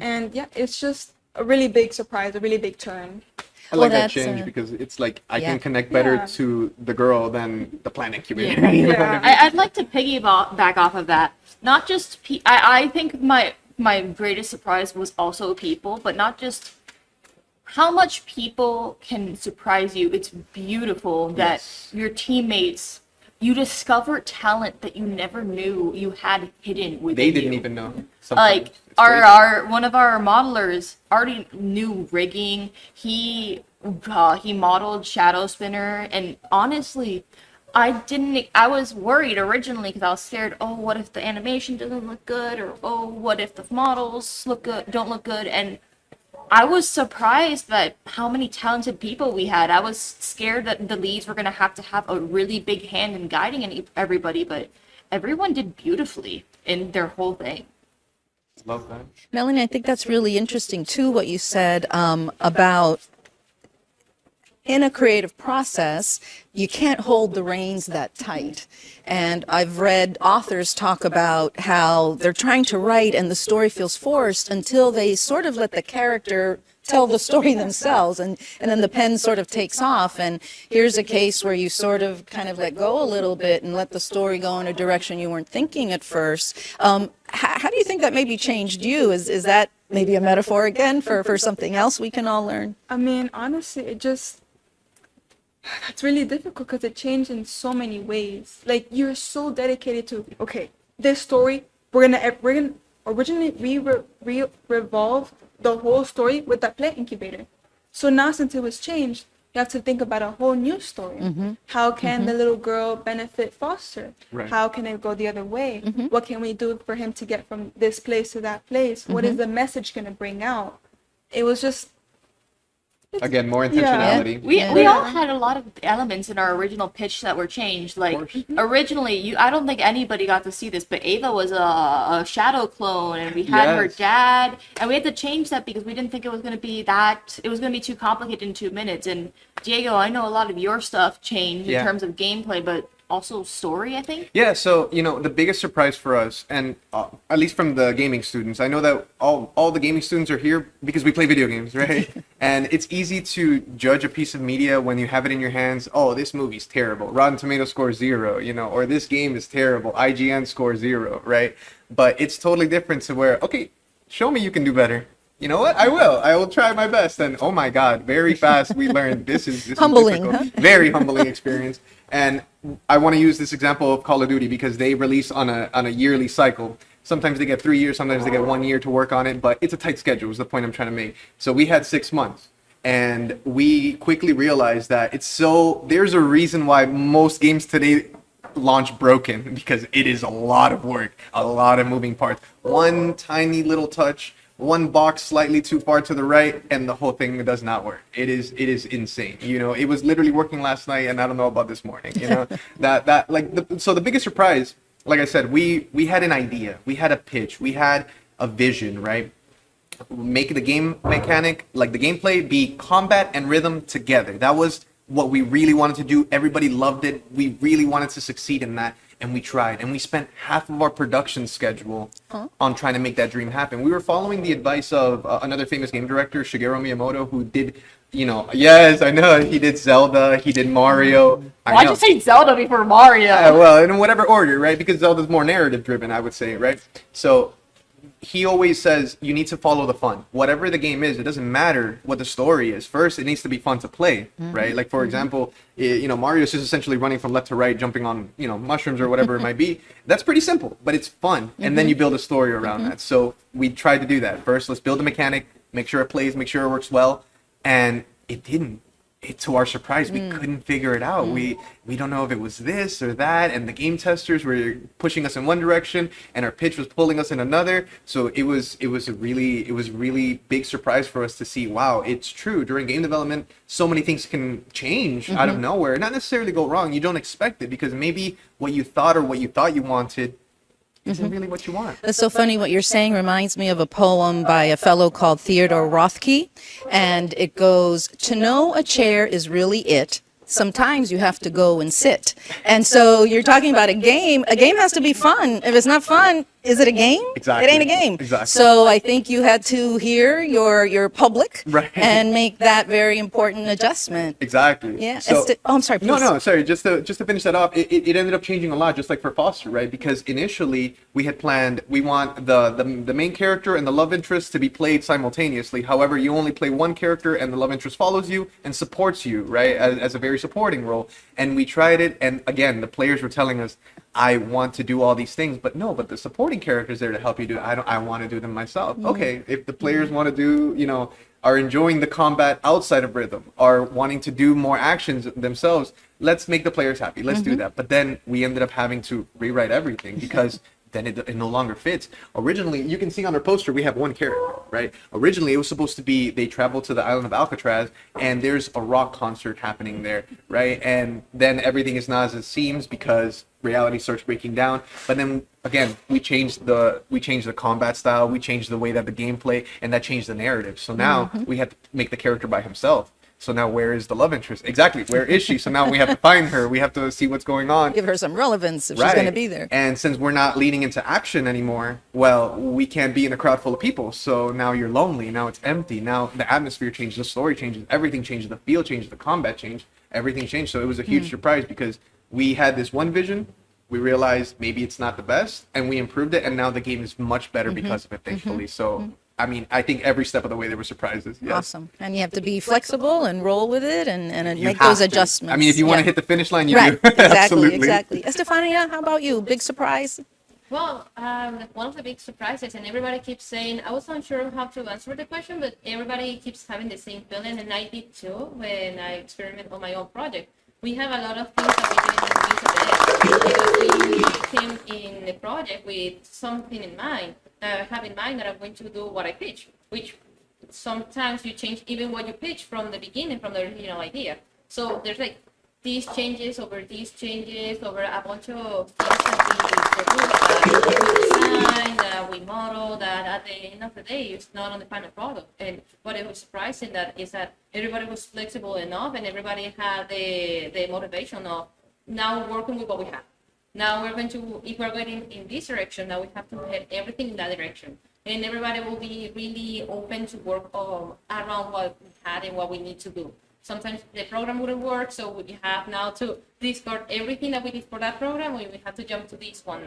And yeah, it's just a really big surprise, a really big turn. I like that that's, change because it's like I yeah. can connect better Yeah. to the girl than the plant incubator. Yeah. You know what I Yeah. mean? I'd like to piggyback off of that. Not just I think my greatest surprise was also people, but not just how much people can surprise you. It's beautiful that Yes. your teammates, you discover talent that you never knew you had hidden within They didn't you. even know. Like Sometimes. It's our crazy. our one of our modelers already knew rigging. He modeled Shadow Spinner, and honestly, I was worried originally because I was scared. Oh, what if the animation doesn't look good, or oh, what if the models don't look good? And I was surprised at how many talented people we had. I was scared that the leads were going to have a really big hand in guiding everybody, but everyone did beautifully in their whole thing. Love that. Melanie, I think that's really interesting too, what you said about in a creative process, you can't hold the reins that tight. And I've read authors talk about how they're trying to write and the story feels forced until they sort of let the character tell the story themselves, and then the pen sort of takes off. And here's a case where you sort of kind of let go a little bit and let the story go in a direction you weren't thinking at first. How do you think that maybe changed you? Is that maybe a metaphor again for something else we can all learn? I mean, honestly, it's really difficult because it changed in so many ways. Like, you're so dedicated to, okay, this story, we're gonna originally revolve the whole story with that plant incubator. So now, since it was changed, you have to think about a whole new story. How can the little girl benefit Foster? Right. How can it go the other way? What can we do for him to get from this place to that place? What is the message going to bring out? It was just, Again, more Yeah. intentionality. We all had a lot of elements in our original pitch that were changed. Like course. originally, I don't think anybody got to see this, but Ava was a shadow clone, and we had her Yes. dad, and we had to change that because we didn't think it was going to be that. It was going to be too complicated in 2 minutes. And Diego, I know a lot of your stuff changed Yeah. in terms of gameplay, but also story, I think. Yeah, so the biggest surprise for us, and at least from the gaming students, I know that all the gaming students are here because we play video games, right? And it's easy to judge a piece of media when you have it in your hands. Oh, this movie's terrible. Rotten Tomatoes score 0, or this game is terrible. IGN score 0, right? But it's totally different to where, okay, show me you can do better. You know what? I will try my best. And oh my God, very fast we learned this is Humbling, difficult. huh? Very humbling experience. And I want to use this example of Call of Duty because they release on a yearly cycle. Sometimes they get 3 years, sometimes they get 1 year to work on it, but it's a tight schedule is the point I'm trying to make. So we had 6 months, and we quickly realized that there's a reason why most games today launch broken, because it is a lot of work, a lot of moving parts. One tiny little touch, one box slightly too far to the right, and the whole thing does not work. It is insane. It was literally working last night, and I don't know about this morning. So the biggest surprise, like I said, we had an idea, we had a pitch, we had a vision, right? Make the game mechanic, like the gameplay, be combat and rhythm together. That was what we really wanted to do. Everybody loved it. We really wanted to succeed in that. And we tried, and we spent half of our production schedule on trying to make that dream happen. We were following the advice of another famous game director, Shigeru Miyamoto, who did, yes, I know, he did Zelda, he did Mario. Why'd you say Zelda before Mario? Yeah, well, in whatever order, right? Because Zelda's more narrative driven, I would say, right? So he always says you need to follow the fun. Whatever the game is, it doesn't matter what the story is. First, it needs to be fun to play, right? Like, for example, Mario is just essentially running from left to right, jumping on, mushrooms or whatever it might be. That's pretty simple, but it's fun. And then you build a story around that. So we tried to do that. First, let's build a mechanic, make sure it plays, make sure it works well. And it didn't. To our surprise, we couldn't figure it out. We don't know if it was this or that, and the game testers were pushing us in one direction, and our pitch was pulling us in another. So it was a really big surprise for us to see. Wow, it's true. During game development, so many things can change out of nowhere, not necessarily go wrong. You don't expect it because maybe what you thought you wanted isn't really what you want. That's so funny. What you're saying reminds me of a poem by a fellow called Theodore Rothke. And it goes, to know a chair is really it. Sometimes you have to go and sit. And so you're talking about a game. A game has to be fun. If it's not fun, is it a game? Exactly. It ain't a game. Exactly. So I think you had to hear your public Right. and make that very important adjustment. Exactly. Yeah. So, I'm sorry. Please. no, sorry. Just to finish that off, it ended up changing a lot, just like for Foster, right? Because initially we had planned we want the main character and the love interest to be played simultaneously. However, you only play one character, and the love interest follows you and supports you, right, as a very supporting role. And we tried it, and again, the players were telling us, I want to do all these things, but no, but the supporting character is there to help you do it. I want to do them myself. Okay, if the players want to do, are enjoying the combat outside of rhythm, are wanting to do more actions themselves, let's make the players happy. Let's do that. But then we ended up having to rewrite everything because then it no longer fits. Originally, you can see on our poster, we have one character, right? Originally, it was supposed to be they travel to the island of Alcatraz, and there's a rock concert happening there, right? And then everything is not as it seems because reality starts breaking down. But then again, we changed the combat style, we changed the way that the gameplay, and that changed the narrative. So now we have to make the character by himself. So now where is the love interest? Exactly. Where is she? So now we have to find her. We have to see what's going on. Give her some relevance if Right. she's going to be there. And since we're not leading into action anymore, well, we can't be in a crowd full of people. So now you're lonely. Now it's empty. Now the atmosphere changes, the story changes, everything changes, the feel changes, the combat changed, everything changed. So it was a huge surprise because we had this one vision. We realized maybe it's not the best, and we improved it, and now the game is much better because of it, thankfully. So, I mean, I think every step of the way there were surprises. Yes. Awesome. And you have to be flexible and roll with it and You make have those to. adjustments. I mean, if you want to Yeah. hit the finish line, you Right. do. Exactly. Absolutely. Exactly. Estefania, how about you? Big surprise? Well, one of the big surprises, and everybody keeps saying, I was unsure how to answer the question, but everybody keeps having the same feeling, and I did too when I experiment on my own project. We have a lot of things that we didn't use today because we came in the project with something in mind. I have in mind that I'm going to do what I pitch, which sometimes you change even what you pitch from the beginning, from the original idea. So there's like these changes over a bunch of things that we design, that we model, that at the end of the day, it's not on the final product. And what it was surprising is that everybody was flexible enough and everybody had the motivation of now working with what we have. Now we're going to, if we're going in this direction, now we have to head everything in that direction. And everybody will be really open to work around what we had and what we need to do. Sometimes the program wouldn't work, so we have now to discard everything that we did for that program. We have to jump to this one.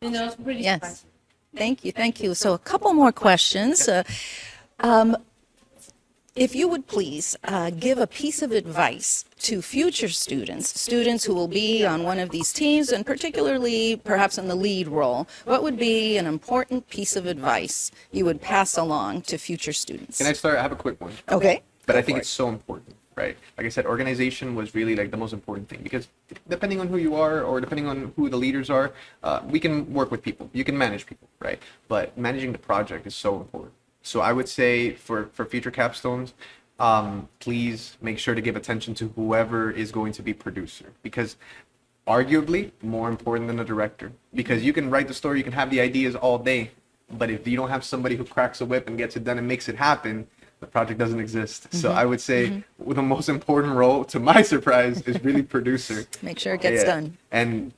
It's pretty Yes. surprising. Thank you. Thank you. So a couple more questions. If you would please give a piece of advice to future students who will be on one of these teams, and particularly perhaps in the lead role, what would be an important piece of advice you would pass along to future students? Can I start? I have a quick one. Okay. But I think it's so important, right? Like I said, organization was really like the most important thing because depending on who you are or depending on who the leaders are, we can work with people. You can manage people, right? But managing the project is so important. So I would say for future capstones, please make sure to give attention to whoever is going to be producer because arguably more important than a director because you can write the story, you can have the ideas all day, but if you don't have somebody who cracks a whip and gets it done and makes it happen, the project doesn't exist. So I would say the most important role, to my surprise, is really producer. Make sure it gets done. And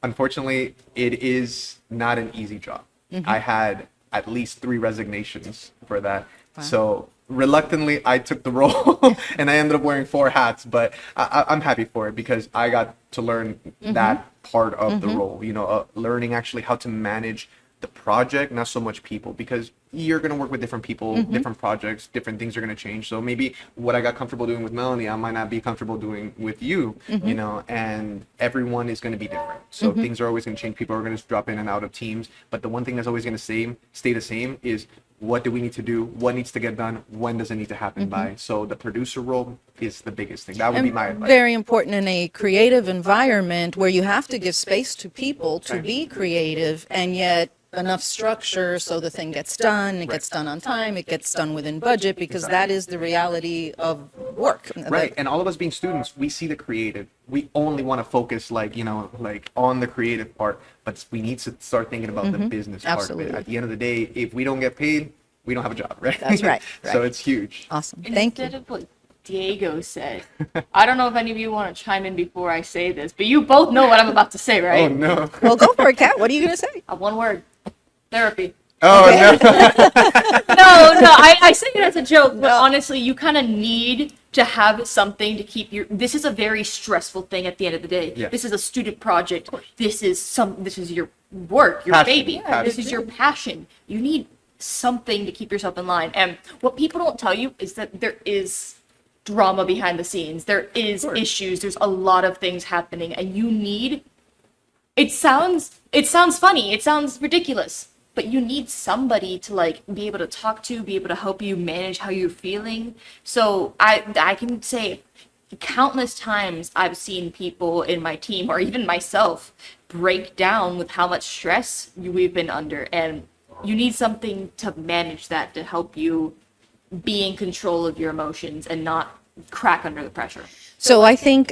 unfortunately, it is not an easy job. I had at least 3 resignations for that. Wow. So reluctantly, I took the role and I ended up wearing 4 hats, but I'm happy for it because I got to learn that part of the role, learning actually how to manage the project, not so much people, because you're going to work with different people, different projects, different things are going to change. So maybe what I got comfortable doing with Melanie, I might not be comfortable doing with you, and everyone is going to be different. So things are always going to change. People are going to drop in and out of teams. But the one thing that's always going to stay the same is what do we need to do? What needs to get done? When does it need to happen by? So the producer role is the biggest thing. That would be my advice. Very important in a creative environment where you have to give space to people to Right. be creative and yet enough structure so the thing gets done, it gets done on time, it gets done within budget, because that is the reality of work. Right, and all of us being students, we see the creative. We only want to focus, like, like on the creative part, but we need to start thinking about the business part of Absolutely. it. At the end of the day, if we don't get paid, we don't have a job, right? That's right, So right. it's huge. Awesome. And Thank instead you. of what Diego said, I don't know if any of you want to chime in before I say this, but you both know what I'm about to say, right? Oh no. Well, go for it, Kat. What are you going to say? One word. Therapy. Oh no. No, I say it as a joke, but No. honestly, you kind of need to have something to keep this is a very stressful thing at the end of the day. Yeah. This is a student project. This is your work, your Passion. baby. Yeah, This is your passion. You need something to keep yourself in line. And what people don't tell you is that there is drama behind the scenes. There is issues. There's a lot of things happening, and you need. It sounds funny. It sounds ridiculous, but you need somebody to like be able to talk to, be able to help you manage how you're feeling. So I can say countless times I've seen people in my team or even myself break down with how much stress we've been under, and you need something to manage that to help you be in control of your emotions and not crack under the pressure. So I think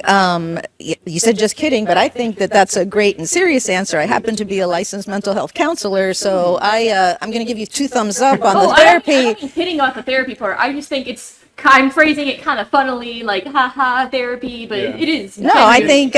you said just kidding, but I think that that's a great and serious answer. I happen to be a licensed mental health counselor, so I'm going to give you 2 thumbs up on the I therapy. don't kidding about the therapy part. I just think I'm phrasing it kind of funnily, like haha therapy, but Yeah. it is. No, I think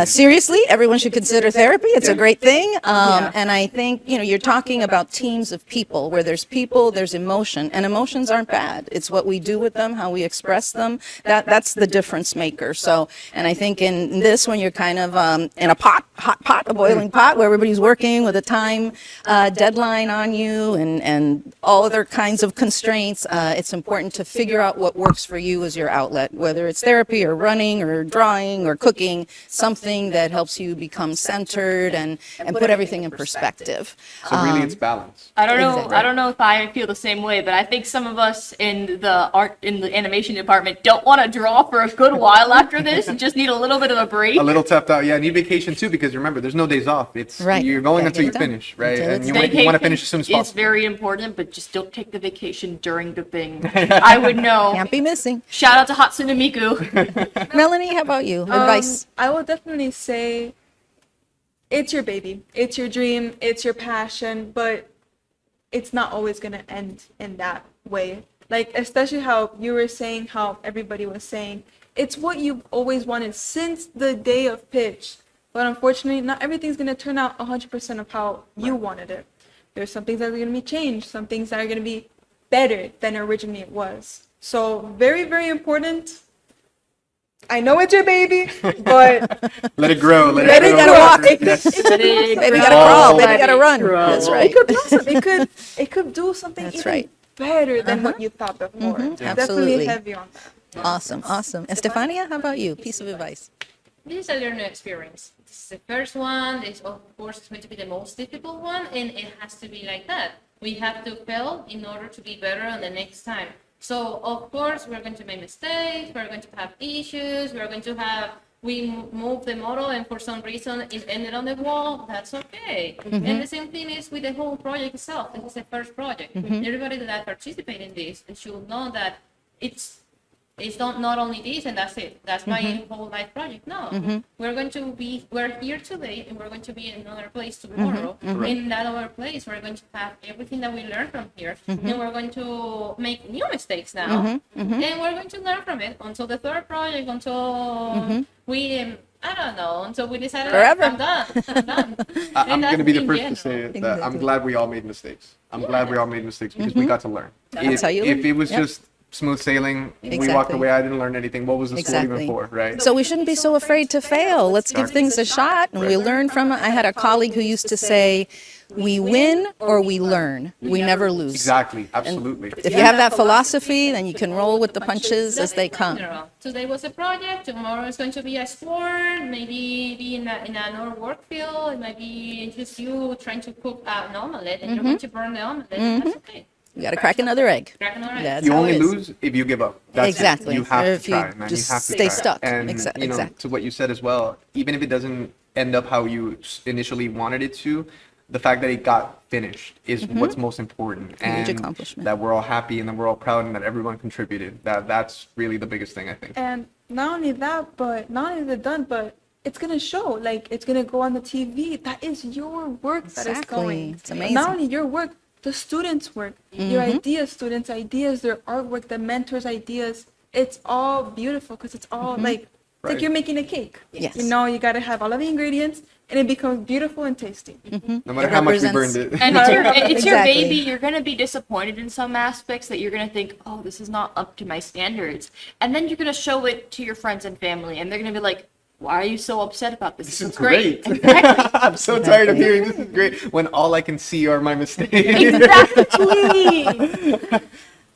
seriously, everyone should consider therapy. It's a great thing. And I think, you're talking about teams of people where there's people, there's emotion, and emotions aren't bad. It's what we do with them, how we express them. That's the difference maker. So, and I think in this, when you're kind of in a hot pot, a boiling pot where everybody's working with a time deadline on you and all other kinds of constraints, it's important to figure out what works for you as your outlet, whether it's therapy or running or drawing or cooking, something that helps you become centered and put everything in perspective. So really, it's balance. I don't know. Exactly. I don't know if I feel the same way, but I think some of us in the animation department don't want to draw for a good while after this and just need a little bit of a break. A little tapped out. Yeah, need vacation too, because remember, there's no days off. It's Right. you're going Gotta until get you it done. finish, right? Until And it's you done. want to finish as soon as It's possible. very important, but just don't take the vacation during the thing. I would know. Can't be missing. Shout out to Hatsune Miku. Melanie, how about you? Advice? I will definitely say it's your baby, it's your dream, it's your passion, but it's not always going to end in that way. Like, especially how you were saying, how everybody was saying, it's what you've always wanted since the day of pitch. But unfortunately, not everything's going to turn out 100% of how you wanted it. There's some things that are going to be changed, some things that are going to be better than originally it was. So very, very important. I know it's your baby, but Let it grow. Let Baby it grow. gotta walk. Yes. Baby Baby gotta crawl. Baby gotta run. That's right. it could blossom. It could do something That's even right. better than what you thought before. Absolutely. Definitely heavy on that. Awesome. And Stefania, how about you? Piece of advice. This is a learning experience. This is the first one. This, of course, is going to be the most difficult one, and it has to be like that. We have to fail in order to be better on the next time. So, of course, we're going to make mistakes. We're going to have issues. We move the model, and for some reason it ended on the wall. That's okay. And the same thing is with the whole project itself. This is the first project. Everybody that participates in this should know that it's not only this and that's it. That's my whole life project. No, we're here today and we're going to be in another place tomorrow. In that other place, we're going to have everything that we learned from here, and we're going to make new mistakes now, and we're going to learn from it until the third project, until I don't know, until we decided Forever. I'm done. I'm going to be the first to general. say it, that I'm Exactly. glad we all made mistakes. I'm glad we all made mistakes because we got to learn. That's how you If learn. it was Yep. just smooth sailing, we walked Exactly. away, I didn't learn anything. What was the school Exactly. even for, right? So we shouldn't be so afraid to fail. Let's give things a shot and we learn from it. I had a colleague who used to say, we win or we learn. We never lose. Exactly. Absolutely. If you have that philosophy, then you can roll with the punches as they come. Today was a project. Tomorrow is going to be a sport. Maybe be in another work field. It might be just you trying to cook an omelette, and you're going to burn the omelette. That's okay. You got to crack another egg. Crack another egg. That's You how only it is. lose if you give up. That's Exactly. It. You have Or to if you try, man. just You have to stay try. stuck. And Exactly. to what you said as well, even if it doesn't end up how you initially wanted it to, the fact that it got finished is what's most important, Huge and accomplishment. that we're all happy and that we're all proud and that everyone contributed. That's really the biggest thing, I think. And not only that, but not only is it done, but it's gonna show. Like, it's gonna go on the TV. That is your work that is Exactly. going. It's amazing. Not only your work, the students' work, your ideas, students' ideas, their artwork, the mentors' ideas. It's all beautiful because it's all like, it's like Right. you're making a cake. Yes. You know, you gotta have all of the ingredients, and it becomes beautiful and tasty. No matter how much we represents- burned it. And it's your Exactly. baby. You're gonna be disappointed in some aspects that you're gonna think, oh, this is not up to my standards. And then you're gonna show it to your friends and family, and they're gonna be like, why are you so upset about this? This This is is great. great. I'm so tired of hearing this is great when all I can see are my mistakes. Exactly.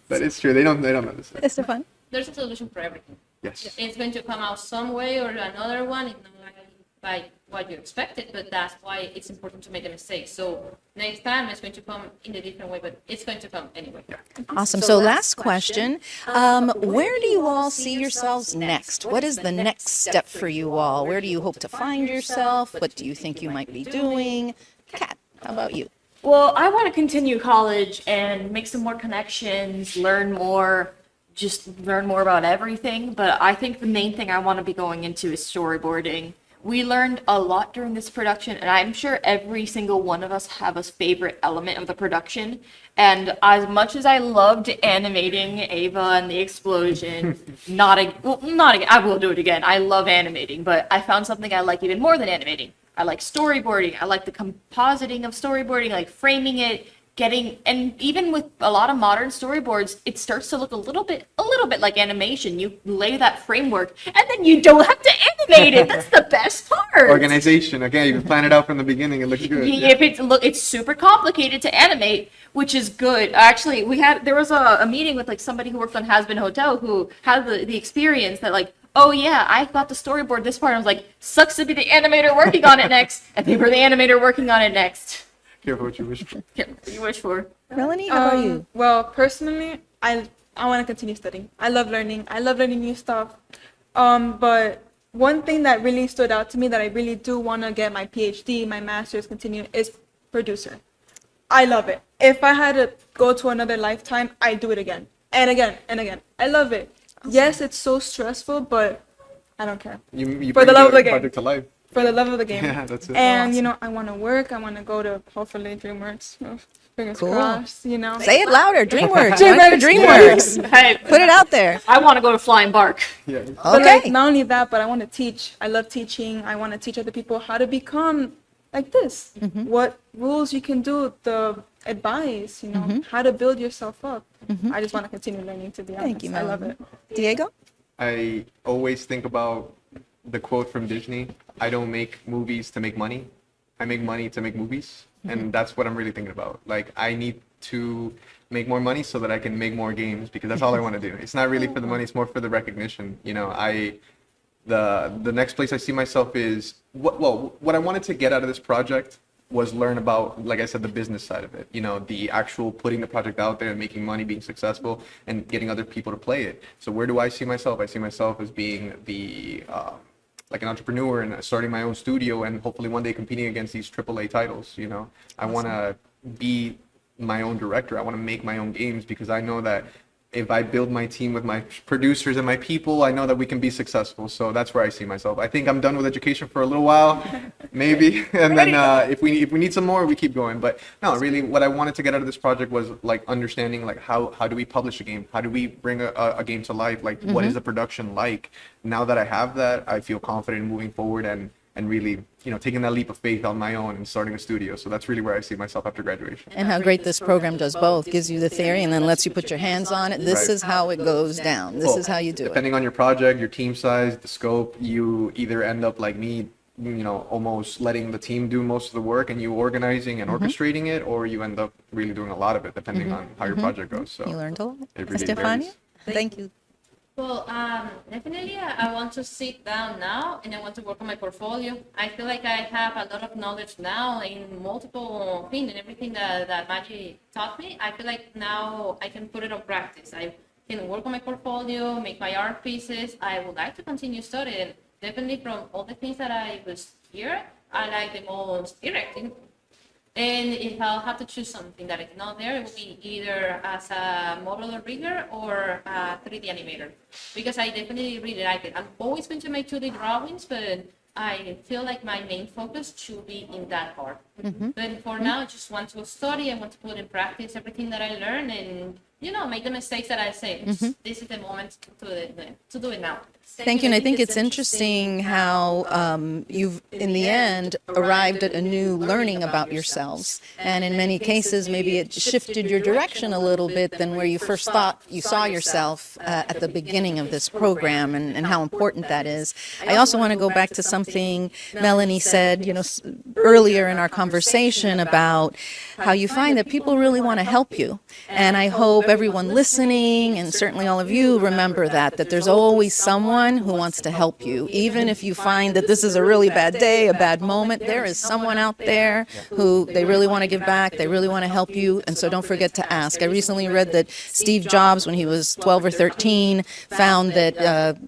But it's true. They don't understand. Estefan? There's a solution for everything. Yes. It's going to come out some way or another one. It's not like by what you expected, but that's why it's important to make the mistake. So next time it's going to come in a different way, but it's going to come anyway. Awesome. So last question. Where do you all see yourselves next? What is the next step for you all? Where do you hope to find yourself? What do you think you might be doing? Kat, how about you? Well, I want to continue college and make some more connections, learn more, just learn more about everything. But I think the main thing I want to be going into is storyboarding. We learned a lot during this production, and I'm sure every single one of us have a favorite element of the production. And as much as I loved animating Ava and the explosion, not again. I will do it again. I love animating, but I found something I like even more than animating. I like storyboarding. I like the compositing of storyboarding, like framing it, and even with a lot of modern storyboards, it starts to look a little bit like animation. You lay that framework, and then you don't have to animate it. That's the best part. Organization. Okay, you can plan it out from the beginning. It looks good. If it's super complicated to animate, which is good. Actually, there was a meeting with like somebody who worked on Has Been Hotel who had the experience that like, oh yeah, I got the storyboard this part. I was like, sucks to be the animator working on it next, and they were the animator working on it next. Careful what you wish for. Careful what you wish for. Melanie, how about you? Well, personally, I want to continue studying. I love learning. I love learning new stuff. But one thing that really stood out to me that I really do want to get my PhD, my master's, continue is producer. I love it. If I had to go to another lifetime, I'd do it again and again and again. I love it. Yes, it's so stressful, but I don't care. You For bring the love of the game. project to life. For the love of the game. Yeah, that's it. And, you know, I want to work. I want to go to, hopefully, DreamWorks. Fingers Cool. crossed, you know. Say it louder. DreamWorks. DreamWorks. Hey, Put it out there. I want to go to Flying Bark. Yeah. But like, Okay. not only that, but I want to teach. I love teaching. I want to teach other people how to become like this. What rules you can do, the advice, you know, how to build yourself up. I just want to continue learning, to be honest. Thank you, I love Melanie. it. Diego? I always think about the quote from Disney, I don't make movies to make money. I make money to make movies. And that's what I'm really thinking about. Like, I need to make more money so that I can make more games because that's all I want to do. It's not really for the money, it's more for the recognition. You know, the next place I see myself is, what I wanted to get out of this project was learn about, like I said, the business side of it. You know, the actual putting the project out there and making money, being successful, and getting other people to play it. So where do I see myself? I see myself as being like an entrepreneur and starting my own studio and hopefully one day competing against these AAA titles. You know, I want to be my own director. I want to make my own games because I know that if I build my team with my producers and my people, I know that we can be successful. So that's where I see myself. I think I'm done with education for a little while, maybe. And then if we need some more, we keep going. But no, really, what I wanted to get out of this project was like understanding like how do we publish a game? How do we bring a game to life? Like what is the production like? Now that I have that, I feel confident in moving forward and really, you know, taking that leap of faith on my own and starting a studio. So that's really where I see myself after graduation. And how great this program does both. Gives you the theory and then lets you put your hands on it. This Right. is how it goes down. This is how you do it. Depending on your project, your team size, the scope, you either end up like me, you know, almost letting the team do most of the work and you organizing and orchestrating it, or you end up really doing a lot of it depending on how your project goes. So You learned a lot. it really Estefania? varies. Thank you. Well, definitely I want to sit down now and I want to work on my portfolio. I feel like I have a lot of knowledge now in multiple things and everything that Maggie taught me. I feel like now I can put it on practice. I can work on my portfolio, make my art pieces. I would like to continue studying. Definitely from all the things that I was here, I like the most directing. And if I'll have to choose something that is not there, it will be either as a modeler rigger or a 3D animator, because I definitely really like it. I'm always going to make 2D drawings, but I feel like my main focus should be in that part. But for now, I just want to study. I want to put in practice everything that I learn, and make the mistakes that I say. This is the moment to do it now. Thank you. And I think it's interesting how you've, in the end, arrived at a new learning about yourselves. And in many cases, maybe it shifted your direction a little bit than where you first thought you saw yourself at the beginning of this program, and how important that is. I also want to go back to something Melanie said, earlier in our conversation about how you find that people really want to help you. And I hope everyone listening, and certainly all of you, remember that there's always someone who wants to help you. Even if you find that this is a really bad day, a bad moment, there is someone out there who they really want to give back, they really want to help you, and so don't forget to ask. I recently read that Steve Jobs, when he was 12 or 13, found that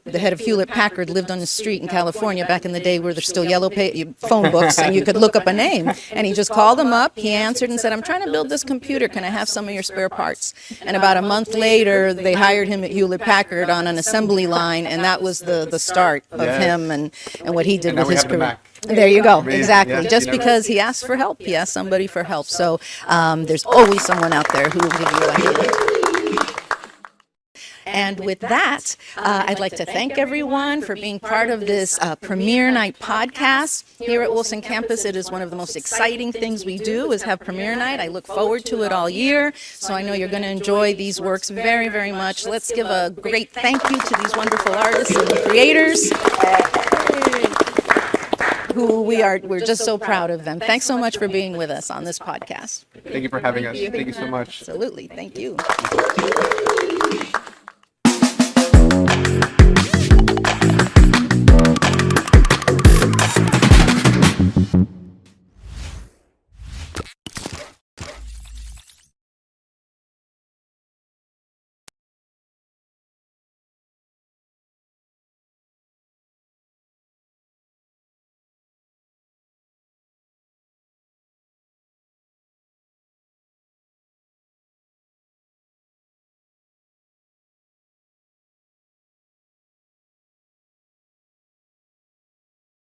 the head of Hewlett-Packard lived on the street in California back in the day where there's still yellow phone books and you could look up a name. And he just called him up, he answered and said, "I'm trying to build this computer, can I have some of your spare parts?" And about a month later, they hired him at Hewlett-Packard on an assembly line, and that was the start of him and what he did with his career. There you go. Exactly. Yes, Just because he asked for help, he asked somebody for help. So there's always someone out there who will give you a hand. And with that, I'd like to thank everyone for being part of this Premiere Night podcast. Here at Wolfson Campus, it is one of the most exciting things we do is have Premiere Night. I look forward to it all year, so I know you're going to enjoy these works very, very much. Let's give a great thank you to these wonderful artists and creators who we're just so proud of them. Thanks so much for being with us on this podcast. Thank you for having us. Thank you so much. Absolutely. Thank you.